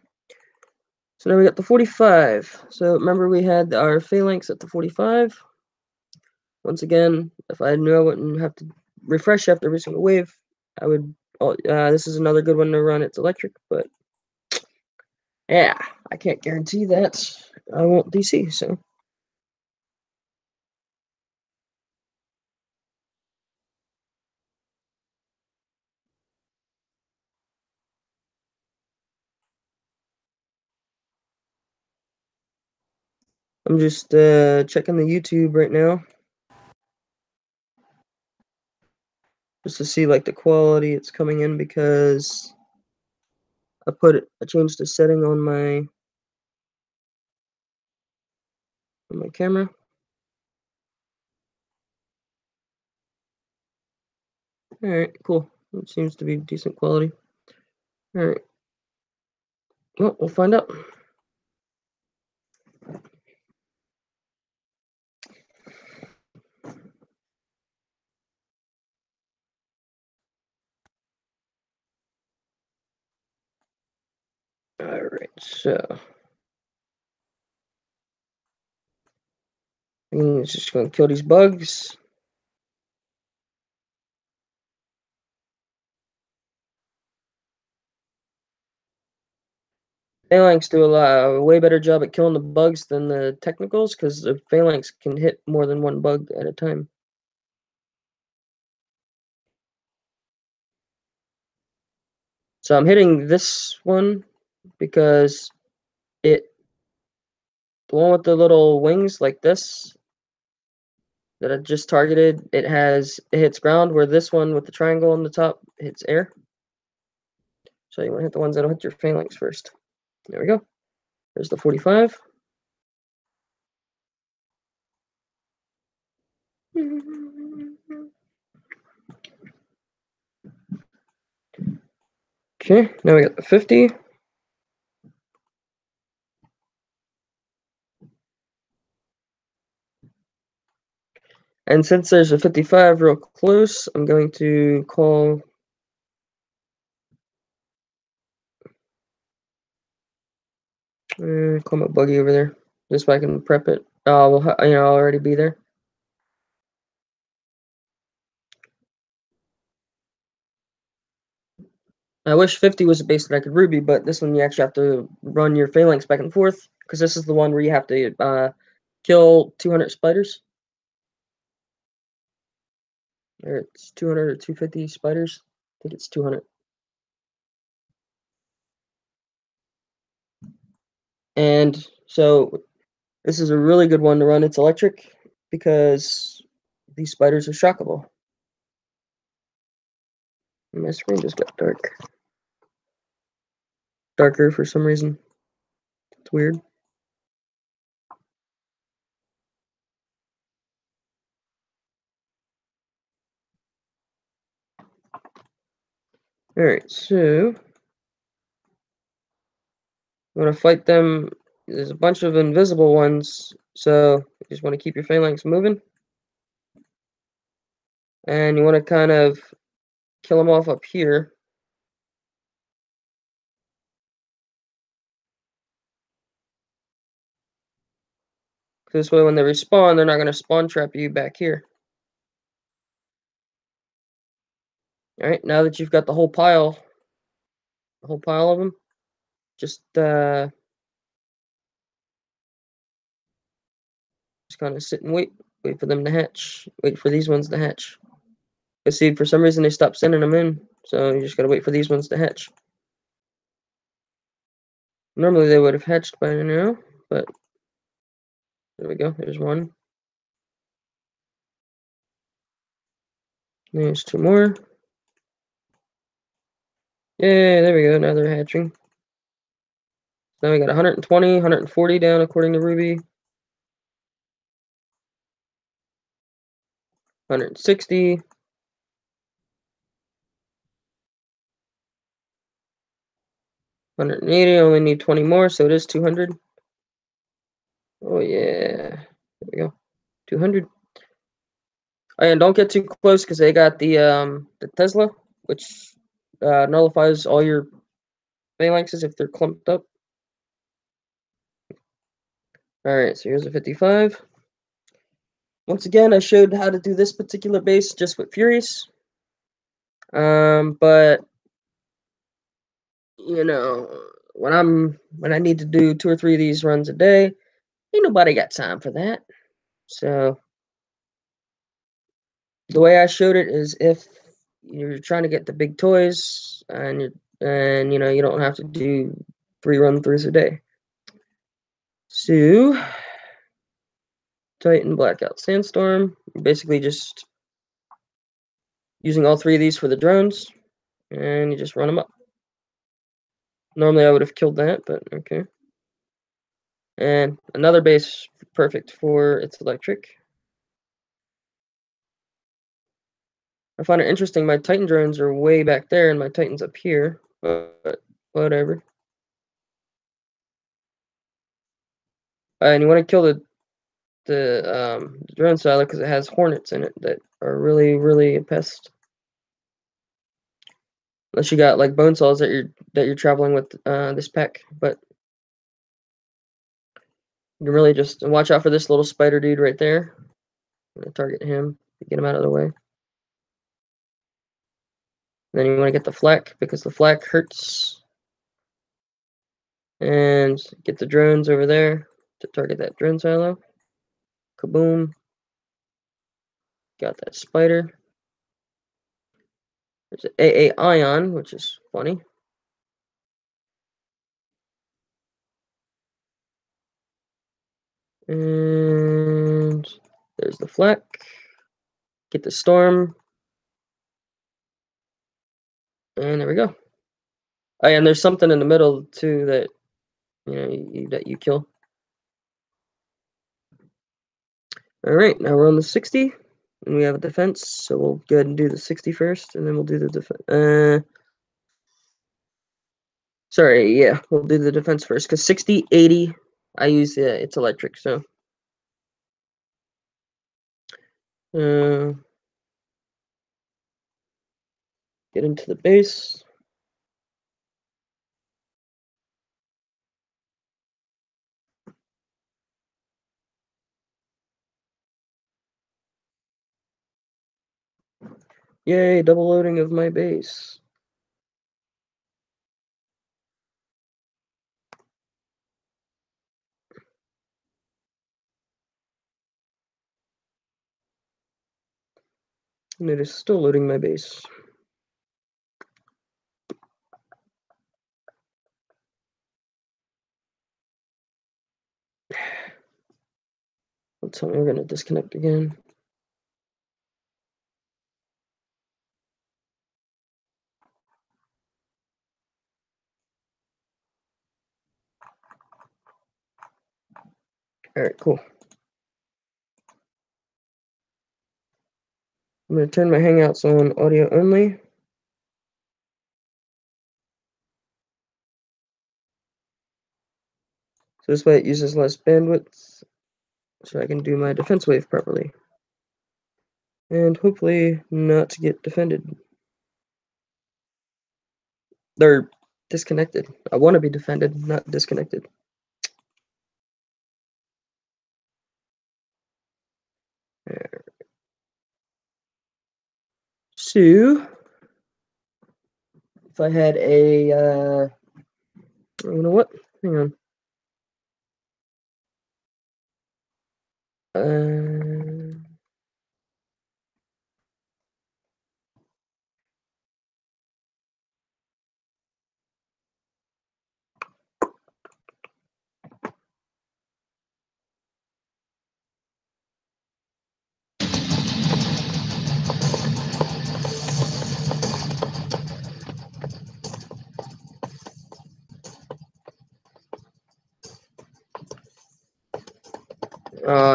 So now we got the 45. So remember we had our phalanx at the 45. Once again, if I knew I wouldn't have to refresh after every single wave, I would. This is another good one to run. It's electric, but yeah, I can't guarantee that I won't DC. So. I'm just checking the YouTube right now, just to see like the quality it's coming in, because I changed the setting on my camera. All right, cool. It seems to be decent quality. All right. Well, we'll find out. All right, so I'm just going to kill these bugs. Phalanx do a way better job at killing the bugs than the technicals, because the phalanx can hit more than one bug at a time. So I'm hitting this one because the one with the little wings like this that I just targeted, it hits ground, where this one with the triangle on the top hits air. So you want to hit the ones that'll hit your phalanx first. There we go. There's the 45. Okay, now we got the 50. And since there's a 55 real close, I'm going to call my buggy over there. This way I can prep it. I'll already be there. I wish 50 was a base that I could ruby, but this one you actually have to run your phalanx back and forth, because this is the one where you have to kill 200 spiders. Or it's 200 or 250 spiders. I think it's 200. And so this is a really good one to run. It's electric, because these spiders are shockable. My screen just got darker for some reason. It's weird. All right, so I'm gonna fight them. There's a bunch of invisible ones, so you just want to keep your phalanx moving, and you want to kind of kill them off up here. This way, when they respawn, they're not going to spawn trap you back here. All right, now that you've got the whole pile of them, just kind of sit and wait for them to hatch. Wait for these ones to hatch. But see, for some reason they stopped sending them in, so you just gotta wait for these ones to hatch. Normally they would have hatched by now, but there we go. There's one. There's two more. Yeah, there we go. Now they're hatching. Now we got 120, 140 down according to Ruby. 160. 180. Only need 20 more, so it is 200. Oh yeah. There we go. 200. Oh, and don't get too close, because they got the Tesla, which nullifies all your phalanxes if they're clumped up. Alright, so here's a 55. Once again, I showed how to do this particular base just with Furies. But you know, when I need to do 2 or 3 of these runs a day, ain't nobody got time for that. So the way I showed it is, if you're trying to get the big toys, and you don't have to do 3 run-throughs a day. So Titan, Blackout, Sandstorm. Basically just using all 3 of these for the drones, and you just run them up. Normally I would have killed that, but okay. And another base perfect for its electric. I find it interesting, my Titan drones are way back there and my Titan's up here, but whatever. And you want to kill the drone silo because it has hornets in it that are really a pest. Unless you got like bone saws that you're traveling with this pack, but you can really just watch out for this little spider dude right there. I'm gonna target him to get him out of the way. Then you want to get the flak because the flak hurts. And get the drones over there to target that drone silo. Kaboom. Got that spider. There's an AA ion, which is funny. And there's the flak. Get the storm. And there we go. Oh, and there's something in the middle too that that you kill. All right, now we're on the 60, and we have a defense. So we'll go ahead and do the 60 first, and then we'll do the defense. Sorry, yeah, we'll do the defense first because 60, 80, I use it's electric. So get into the base. Yay, double loading of my base. And it is still loading my base. Don't tell me we're going to disconnect again. All right, cool. I'm going to turn my Hangouts on audio only. So this way it uses less bandwidth, so I can do my defense wave properly. And hopefully not get defended. They're disconnected. I want to be defended, not disconnected. So, if I had a, you know what? Hang on.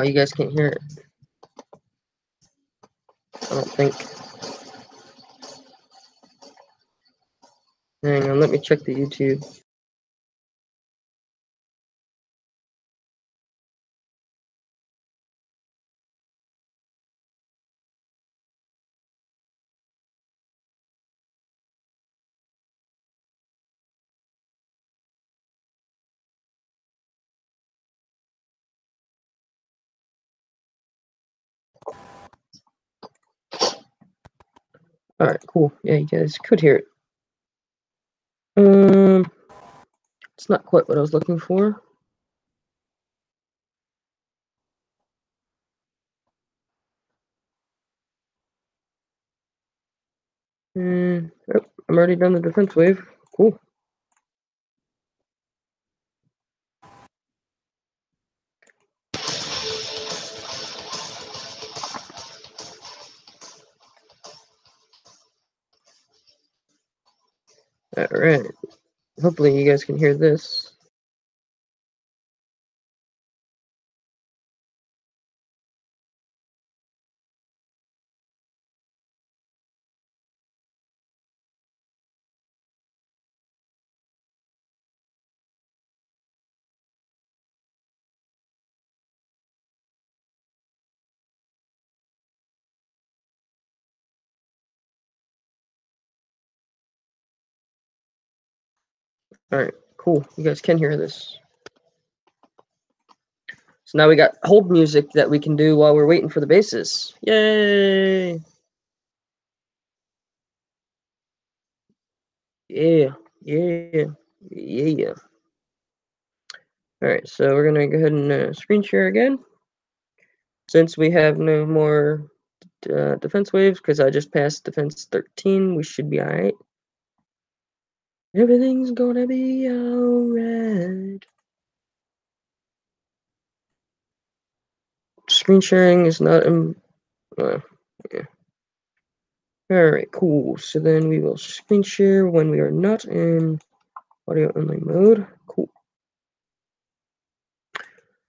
You guys can't hear it. I don't think. Hang on, let me check the YouTube. All right, cool. Yeah, you guys could hear it. It's not quite what I was looking for. Oh, I'm already done the defense wave. Cool. Alright. Hopefully you guys can hear this. Alright, cool. You guys can hear this. So now we got hold music that we can do while we're waiting for the bases. Yay! Yeah, yeah, yeah. Alright, so we're gonna go ahead and screen share again. Since we have no more defense waves, because I just passed defense 13, we should be alright. Everything's gonna be alright. Screen sharing is not yeah. Alright, cool. So then we will screen share when we are not in audio only mode. Cool.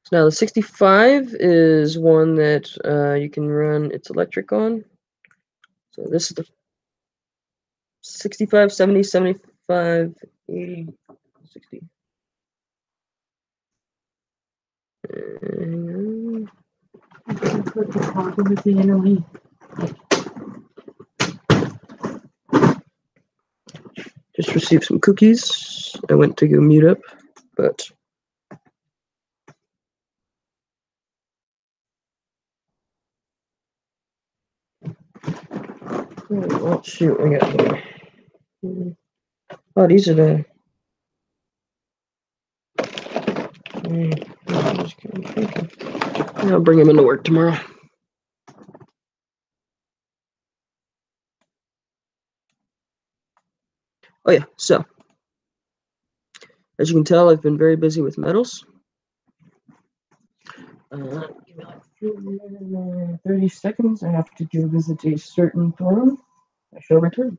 So now the 65 is one that you can run its electric on. So this is the 65, 70, 75, 80, 60. Just received some cookies. I went to go mute up, but oh shoot, I got oh, these are the I'll bring them into work tomorrow. Oh yeah, so as you can tell, I've been very busy with metals. Give me like 30 seconds. I have to go visit a certain forum. I shall return.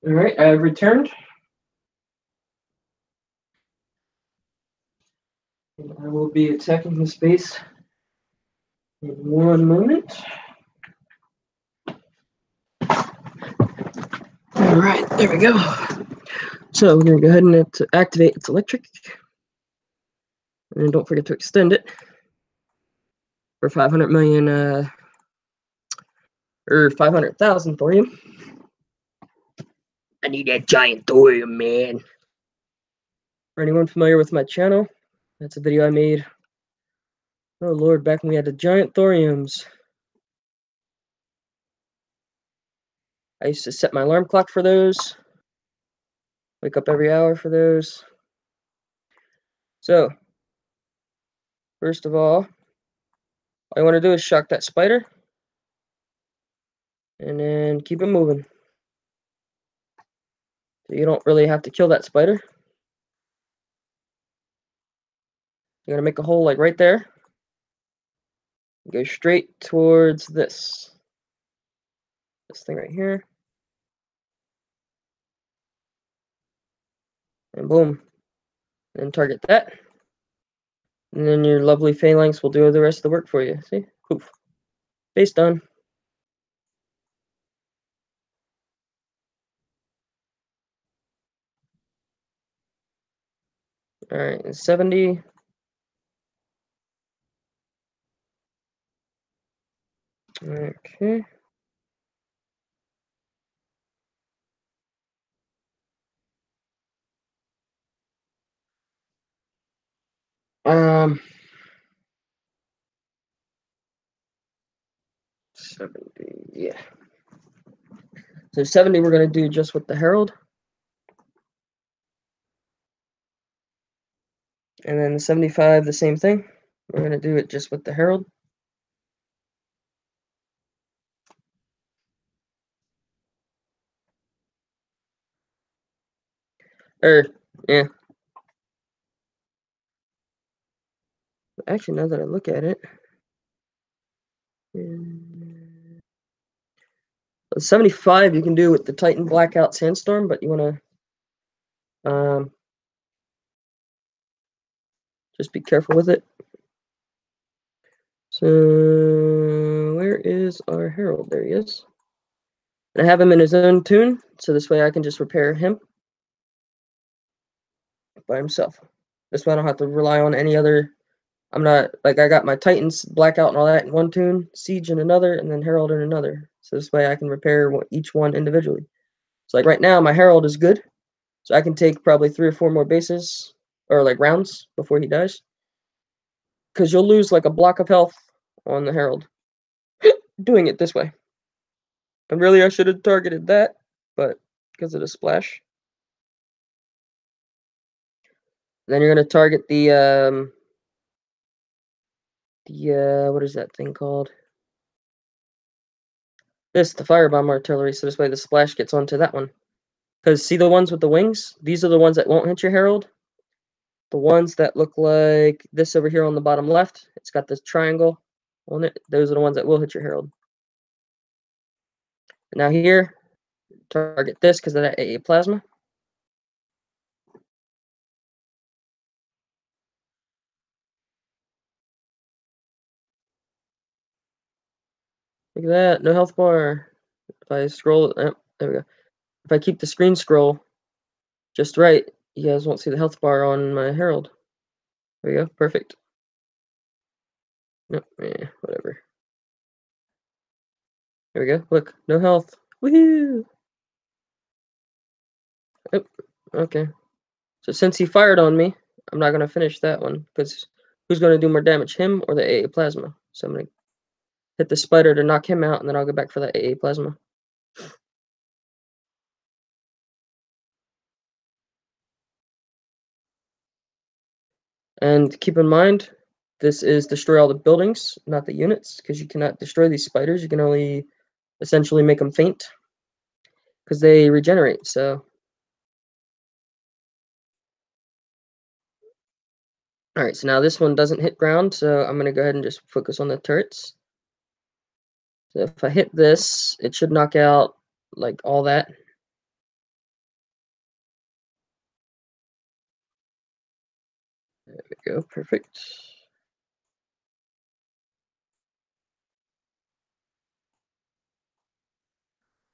All right, I've returned. I will be attacking the space in 1 moment. All right, there we go. So we're going to go ahead and activate its electric. And don't forget to extend it for 500 million, or 500,000 thorium. I need that giant thorium, man. For anyone familiar with my channel, that's a video I made. Oh Lord, back when we had the giant thoriums. I used to set my alarm clock for those. Wake up every hour for those. So, first of all I want to do is shock that spider. And then keep it moving. So you don't really have to kill that spider. You're going to make a hole like right there. Go straight towards this thing right here. And boom. And target that. And then your lovely phalanx will do the rest of the work for you. See? Poof. Base done. Alright, 70. Okay. Um 70, yeah. So 70 we're gonna do just with the Herald. And then the 75, the same thing. We're gonna do it just with the Herald. Yeah. Actually, now that I look at it, 75 you can do with the Titan Blackout Sandstorm, but you want to just be careful with it. So where is our Herald? There he is. And I have him in his own tune, so this way I can just repair him by himself. This way I don't have to rely on any other. I'm not, like, I got my Titans Blackout and all that in one tune, Siege in another, and then Herald in another. So this way I can repair each one individually. So like right now my Herald is good. So I can take probably 3 or 4 more bases, or like rounds, before he dies. Because you'll lose like a block of health on the Herald doing it this way. And really I should have targeted that, but because of the splash. Then you're going to target the what is that thing called? The firebomb artillery, so this way the splash gets onto that one. Because see the ones with the wings? These are the ones that won't hit your Herald. The ones that look like this over here on the bottom left, it's got this triangle on it. Those are the ones that will hit your Herald. Now here, target this because of that AA plasma. Look at that, no health bar. If I scroll, there we go. If I keep the screen scroll just right, you guys won't see the health bar on my Herald. There we go, perfect. Nope, yeah, whatever. There we go, look, no health. Woohoo! Oh, okay. So since he fired on me, I'm not going to finish that one, because who's going to do more damage, him or the AA plasma? So I'm going to hit the spider to knock him out, and then I'll go back for the AA plasma. And keep in mind, this is destroy all the buildings, not the units, because you cannot destroy these spiders. You can only essentially make them faint, because they regenerate, so. Alright, so now this one doesn't hit ground, so I'm going to go ahead and just focus on the turrets. So if I hit this, it should knock out, like, all that. There we go, perfect.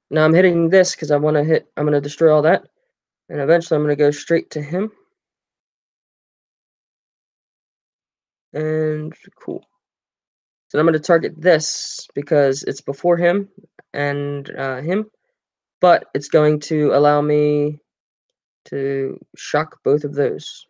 Now I'm hitting this because I'm going to destroy all that. And eventually I'm going to go straight to him. And cool. So I'm going to target this because it's before him and him. But it's going to allow me to shock both of those.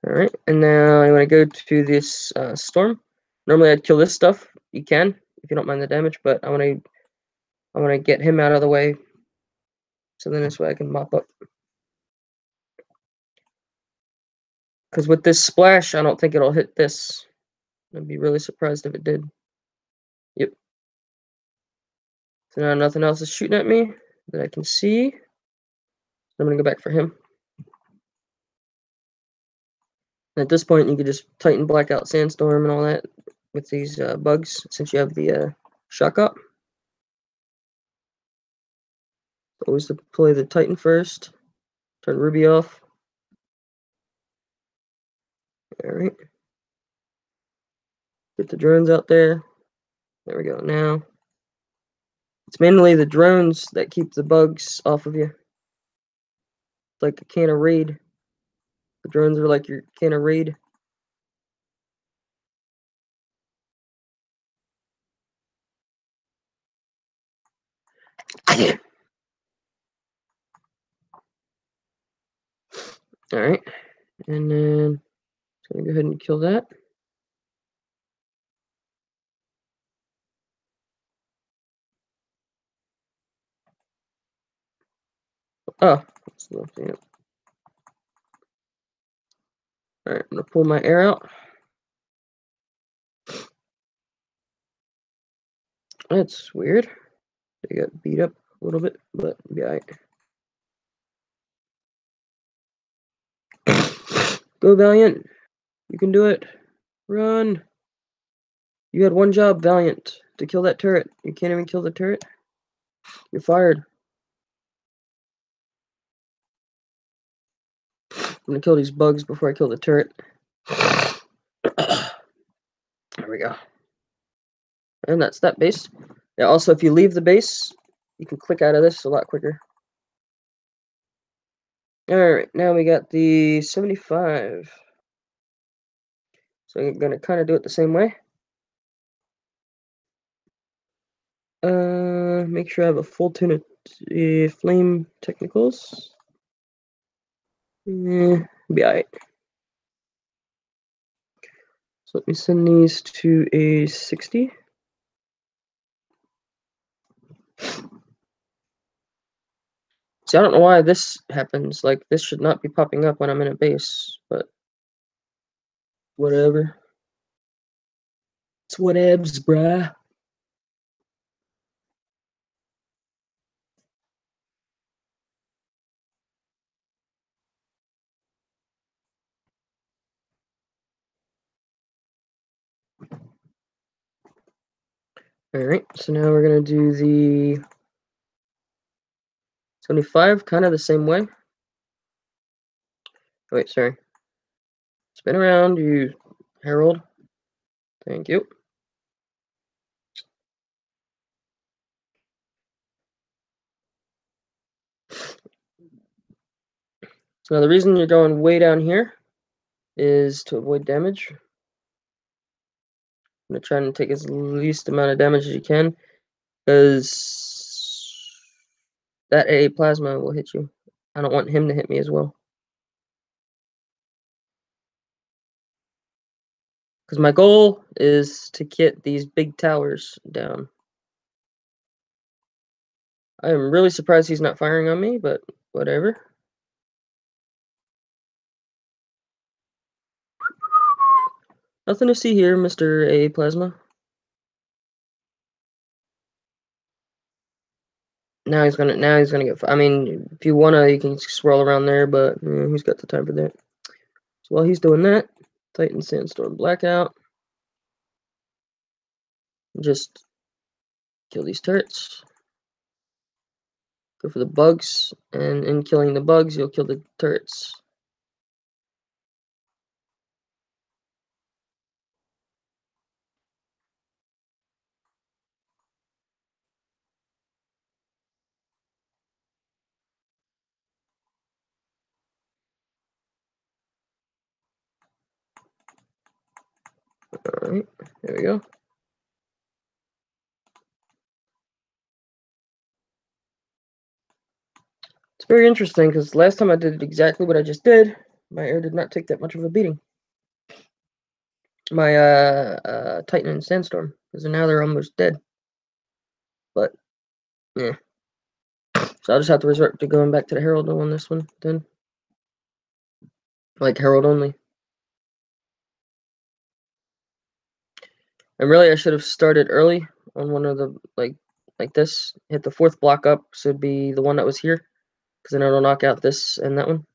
Alright, and now I want to go to this storm. Normally I'd kill this stuff. You can, if you don't mind the damage, but I want to get him out of the way. So then this way I can mop up. Because with this splash, I don't think it'll hit this. I'd be really surprised if it did. Yep. So now nothing else is shooting at me that I can see. I'm going to go back for him. At this point, you could just Titan Blackout Sandstorm and all that. with these bugs since you have the shock up. Always deploy the Titan first. Turn Ruby off. Alright. Get the drones out there. There we go. Now, it's mainly the drones that keep the bugs off of you. It's like a can of Raid. The drones are like your can of Raid. Alright. And then, just gonna go ahead and kill that. Oh, that's the left hand. Alright, I'm gonna pull my air out. That's weird. They got beat up a little bit, but yeah. Go, Valiant. You can do it. Run. You had one job, Valiant, to kill that turret. You can't even kill the turret. You're fired. I'm gonna kill these bugs before I kill the turret. There we go. And that's that base. Yeah, also, if you leave the base, you can click out of this a lot quicker. Alright, now we got the 75. So I'm gonna kind of do it the same way. Make sure I have a full tune of flame technicals. Be alright. So let me send these to a 60. See, I don't know why this happens. Like, this should not be popping up when I'm in a base, but whatever. It's whatevs, bruh. Alright, so now we're gonna do the 75, kind of the same way. Wait, sorry. Spin around, you herald. Thank you. So now the reason you're going way down here is to avoid damage. I'm gonna try and take as least amount of damage as you can, because that AA plasma will hit you. I don't want him to hit me as well. Because my goal is to get these big towers down. I am really surprised he's not firing on me, but whatever. Nothing to see here, Mr. A Plasma. Now he's gonna get. I mean, if you wanna, you can swirl around there, but who's got the time for that? So while he's doing that, Titan Sandstorm Blackout. Just kill these turrets. Go for the bugs, and in killing the bugs, you'll kill the turrets. Alright, there we go. It's very interesting because last time I did exactly what I just did, my air did not take that much of a beating. My Titan and Sandstorm, because now they're almost dead. But yeah, so I'll just have to resort to going back to the Herald on this one then, like Herald only. And really, I should have started early on one of the like this. Hit the 4th block up, so it'd be the one that was here, because then it'll knock out this and that one.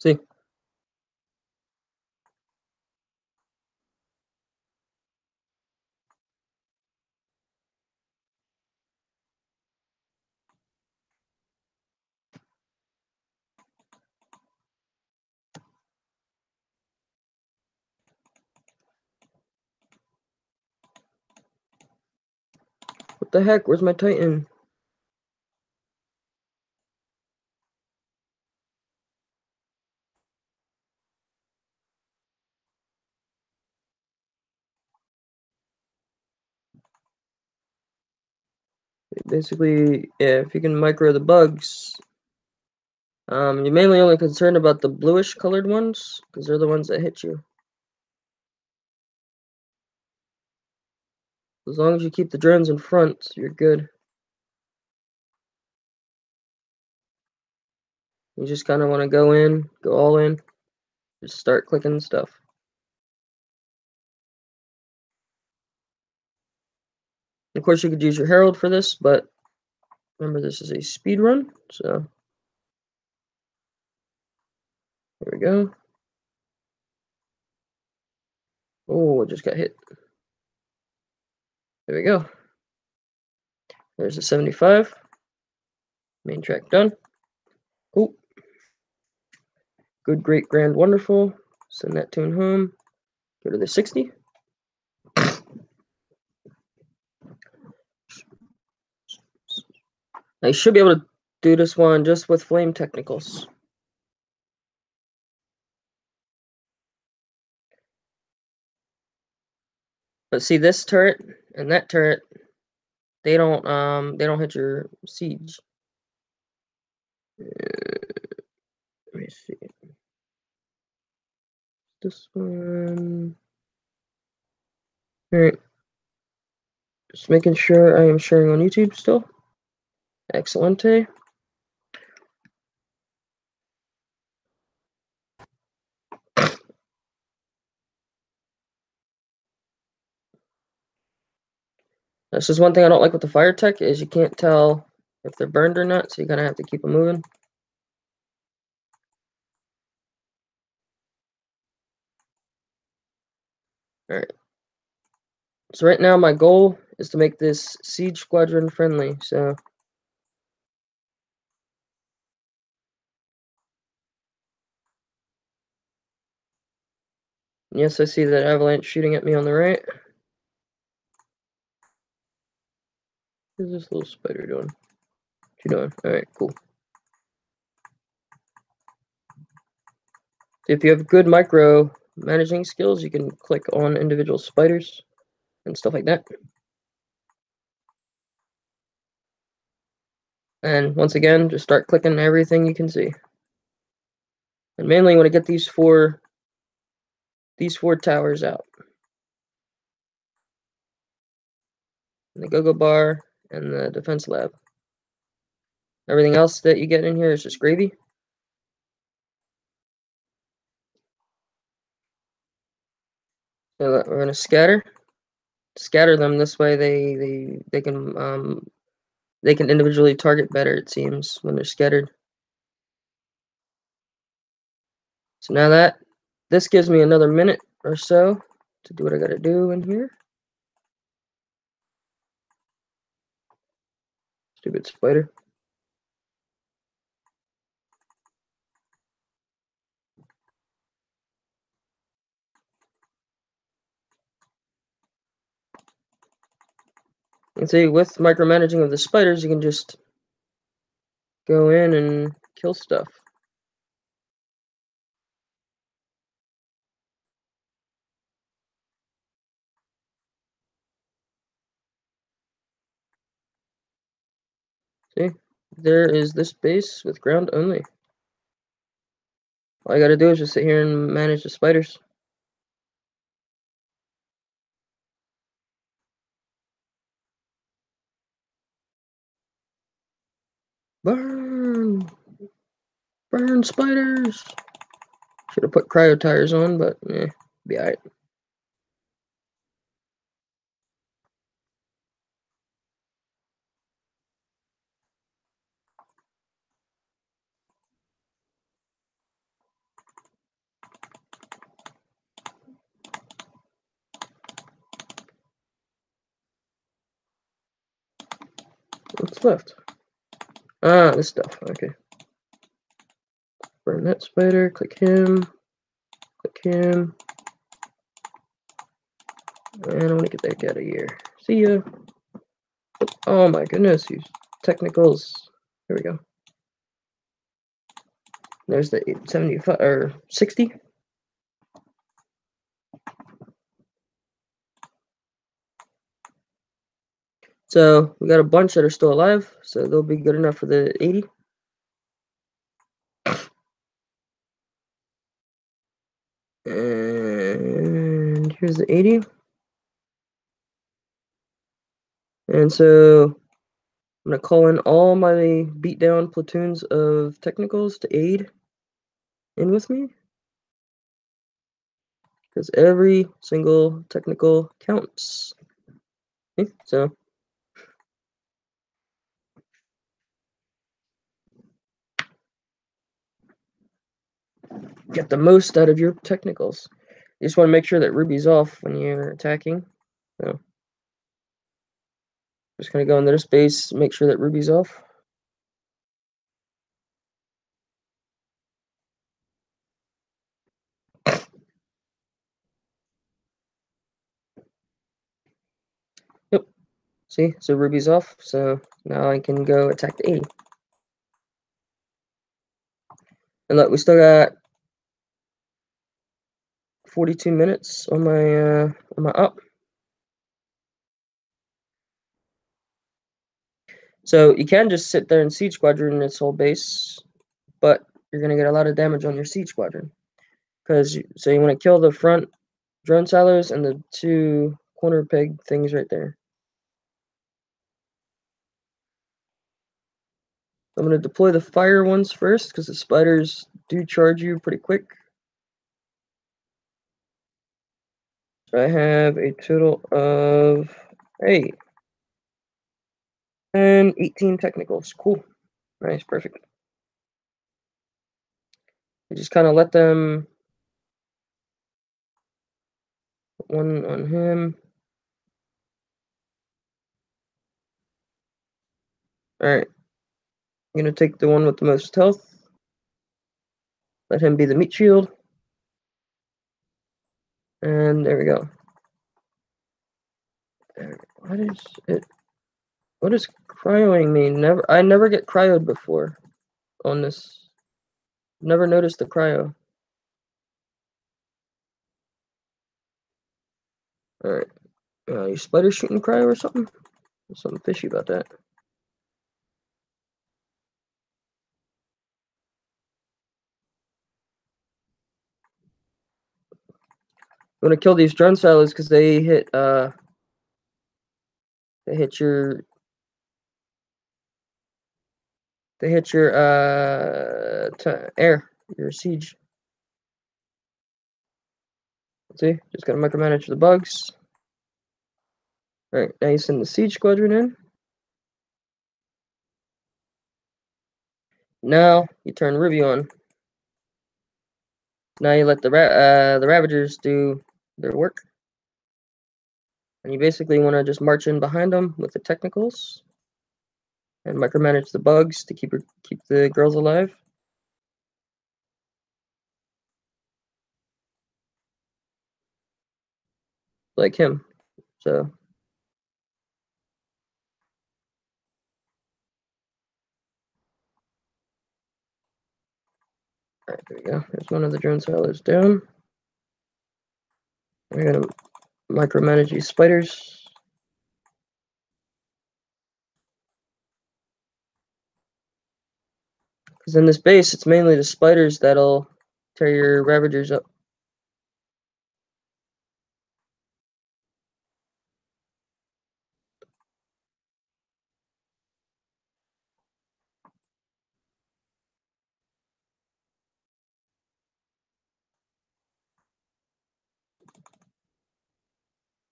See? What the heck? Where's my Titan? Basically, yeah, if you can micro the bugs, you're mainly only concerned about the bluish colored ones, because they're the ones that hit you. As long as you keep the drones in front, you're good. You just kind of want to go all in, just start clicking stuff. Of course, you could use your Herald for this, but remember this is a speed run, so there we go. Oh, I just got hit. There we go. There's a 75. Main track done. Cool. Good, great, grand, wonderful. Send that tune home. Go to the 60. I should be able to do this one just with flame technicals. But see, this turret and that turret, they don't hit your siege. Let me see. This one. All right. Just making sure I am sharing on YouTube still. Excelente. That's just one thing I don't like with the fire tech is you can't tell if they're burned or not, so you're gonna have to keep them moving. All right. So right now my goal is to make this siege squadron friendly. So yes, I see that avalanche shooting at me on the right. What's this little spider doing? What you doing? All right, cool. If you have good micro managing skills, you can click on individual spiders and stuff like that. And once again, just start clicking everything you can see. And mainly you want to get these four towers out. And the go-go bar and the defense lab. Everything else that you get in here is just gravy. So we're gonna scatter them this way. They can individually target better. It seems when they're scattered. So now that this gives me another minute or so to do what I gotta do in here. Stupid spider. And see, with micromanaging of the spiders, you can just go in and kill stuff. See, there is this base with ground only. All I gotta do is just sit here and manage the spiders. Burn! Burn spiders! Should have put cryo tires on, but be alright. What's left? Ah, this stuff. Okay. Burn that spider. Click him. Click him. And I want to get that guy out of here. See ya. Oh my goodness, these technicals. Here we go. There's the 75 or 60. So we got a bunch that are still alive, so they'll be good enough for the 80. And here's the 80. And so I'm gonna call in all my beatdown platoons of technicals to aid in with me, because every single technical counts. Okay, so get the most out of your technicals. You just want to make sure that Ruby's off when you're attacking. So just gonna go into this base, make sure that Ruby's off. Yep. See, so Ruby's off. So now I can go attack the 80. And look, we still got 42 minutes on my up. So you can just sit there and siege squadron its whole base, but you're gonna get a lot of damage on your siege squadron. Because so you want to kill the front drone silos and the 2 corner peg things right there. I'm gonna deploy the fire ones first because the spiders do charge you pretty quick. So I have a total of 8 and 18 technicals. Cool. Nice, perfect. You just kind of let them put one on him. Alright. I'm gonna take the one with the most health. Let him be the meat shield. And there we go. What is it? What does cryoing mean? I never get cryoed before on this. Never noticed the cryo. Alright. You spider shooting cryo or something? There's something fishy about that. I'm gonna kill these drone silos because they hit your air, your siege. See, just gotta micromanage the bugs. Alright, now you send the siege squadron in. Now you turn Ruby on. Now you let the Ravagers do their work. And you basically want to just march in behind them with the technicals and micromanage the bugs to keep the girls alive. Like him. So alright, there we go. There's one of the drone silos down. We're gonna micromanage these spiders. Because in this base, it's mainly the spiders that'll tear your Ravagers up.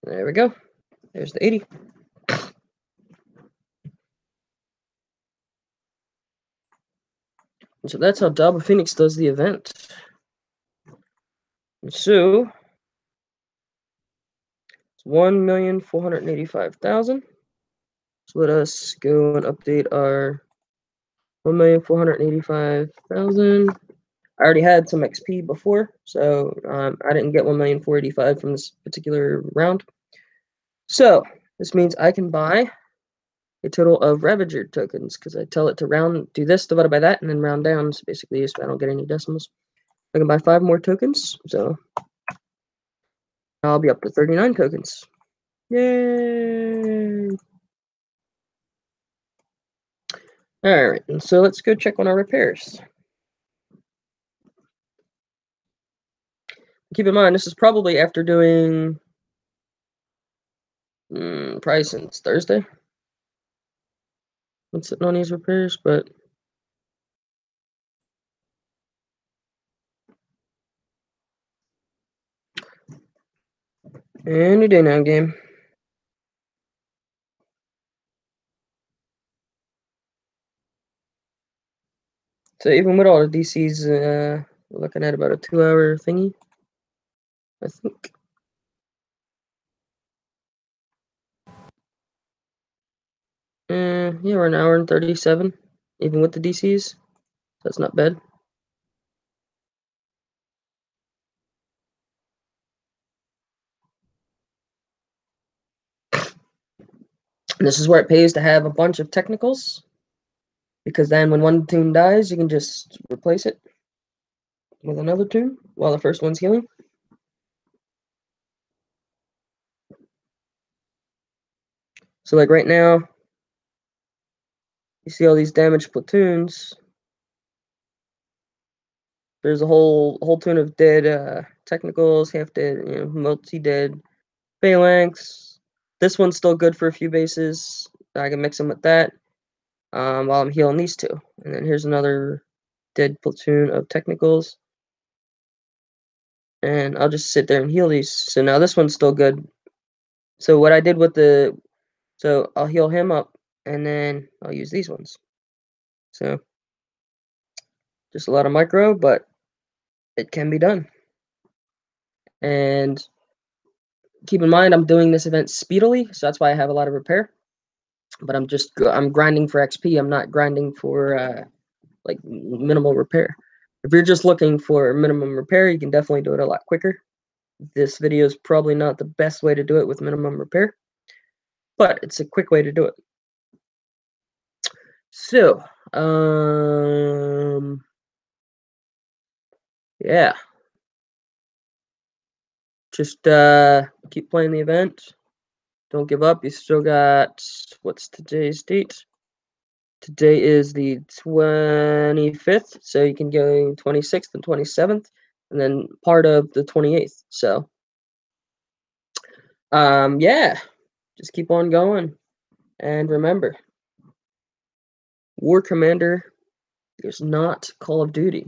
There we go. There's the 80. And so that's how Dobba Phoenix does the event. And so it's 1,485,000. So let us go and update our 1,485,000. I already had some XP before, so I didn't get 1,485,000 from this particular round. So this means I can buy a total of Ravager tokens because I tell it to do this divided by that, and then round down. So basically, so I don't get any decimals. I can buy 5 more tokens, so I'll be up to 39 tokens. Yay! Alright, and so let's go check on our repairs. Keep in mind, this is probably after doing probably since Thursday. I'm sitting on these repairs, but any day now, game. So even with all the DCs, we're looking at about a 2-hour thingy, I think. Yeah, we're an hour and 37, even with the DCs. That's not bad. And this is where it pays to have a bunch of technicals, because then when one toon dies, you can just replace it with another toon while the first one's healing. So like right now, you see all these damaged platoons. There's a whole toon of dead technicals, half dead, multi-dead phalanx. This one's still good for a few bases. I can mix them with that while I'm healing these two. And then here's another dead platoon of technicals. And I'll just sit there and heal these. So now this one's still good. So what I did with so I'll heal him up, and then I'll use these ones. So just a lot of micro, but it can be done. And keep in mind, I'm doing this event speedily, so that's why I have a lot of repair. But I'm grinding for XP. I'm not grinding for like minimal repair. If you're just looking for minimum repair, you can definitely do it a lot quicker. This video is probably not the best way to do it with minimum repair, but it's a quick way to do it. So, yeah. Just keep playing the event. Don't give up. You still got, what's today's date? Today is the 25th, so you can go 26th and 27th, and then part of the 28th. So, yeah, just keep on going. And remember, War Commander is not Call of Duty.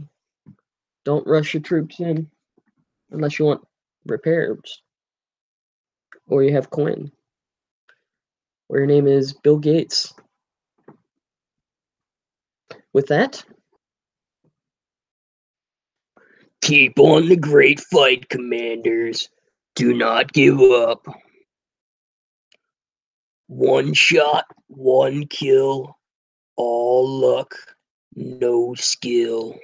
Don't rush your troops in unless you want repairs or you have coin or your name is Bill Gates. With that, keep on the great fight, Commanders. Do not give up. One shot, one kill, all luck, no skill.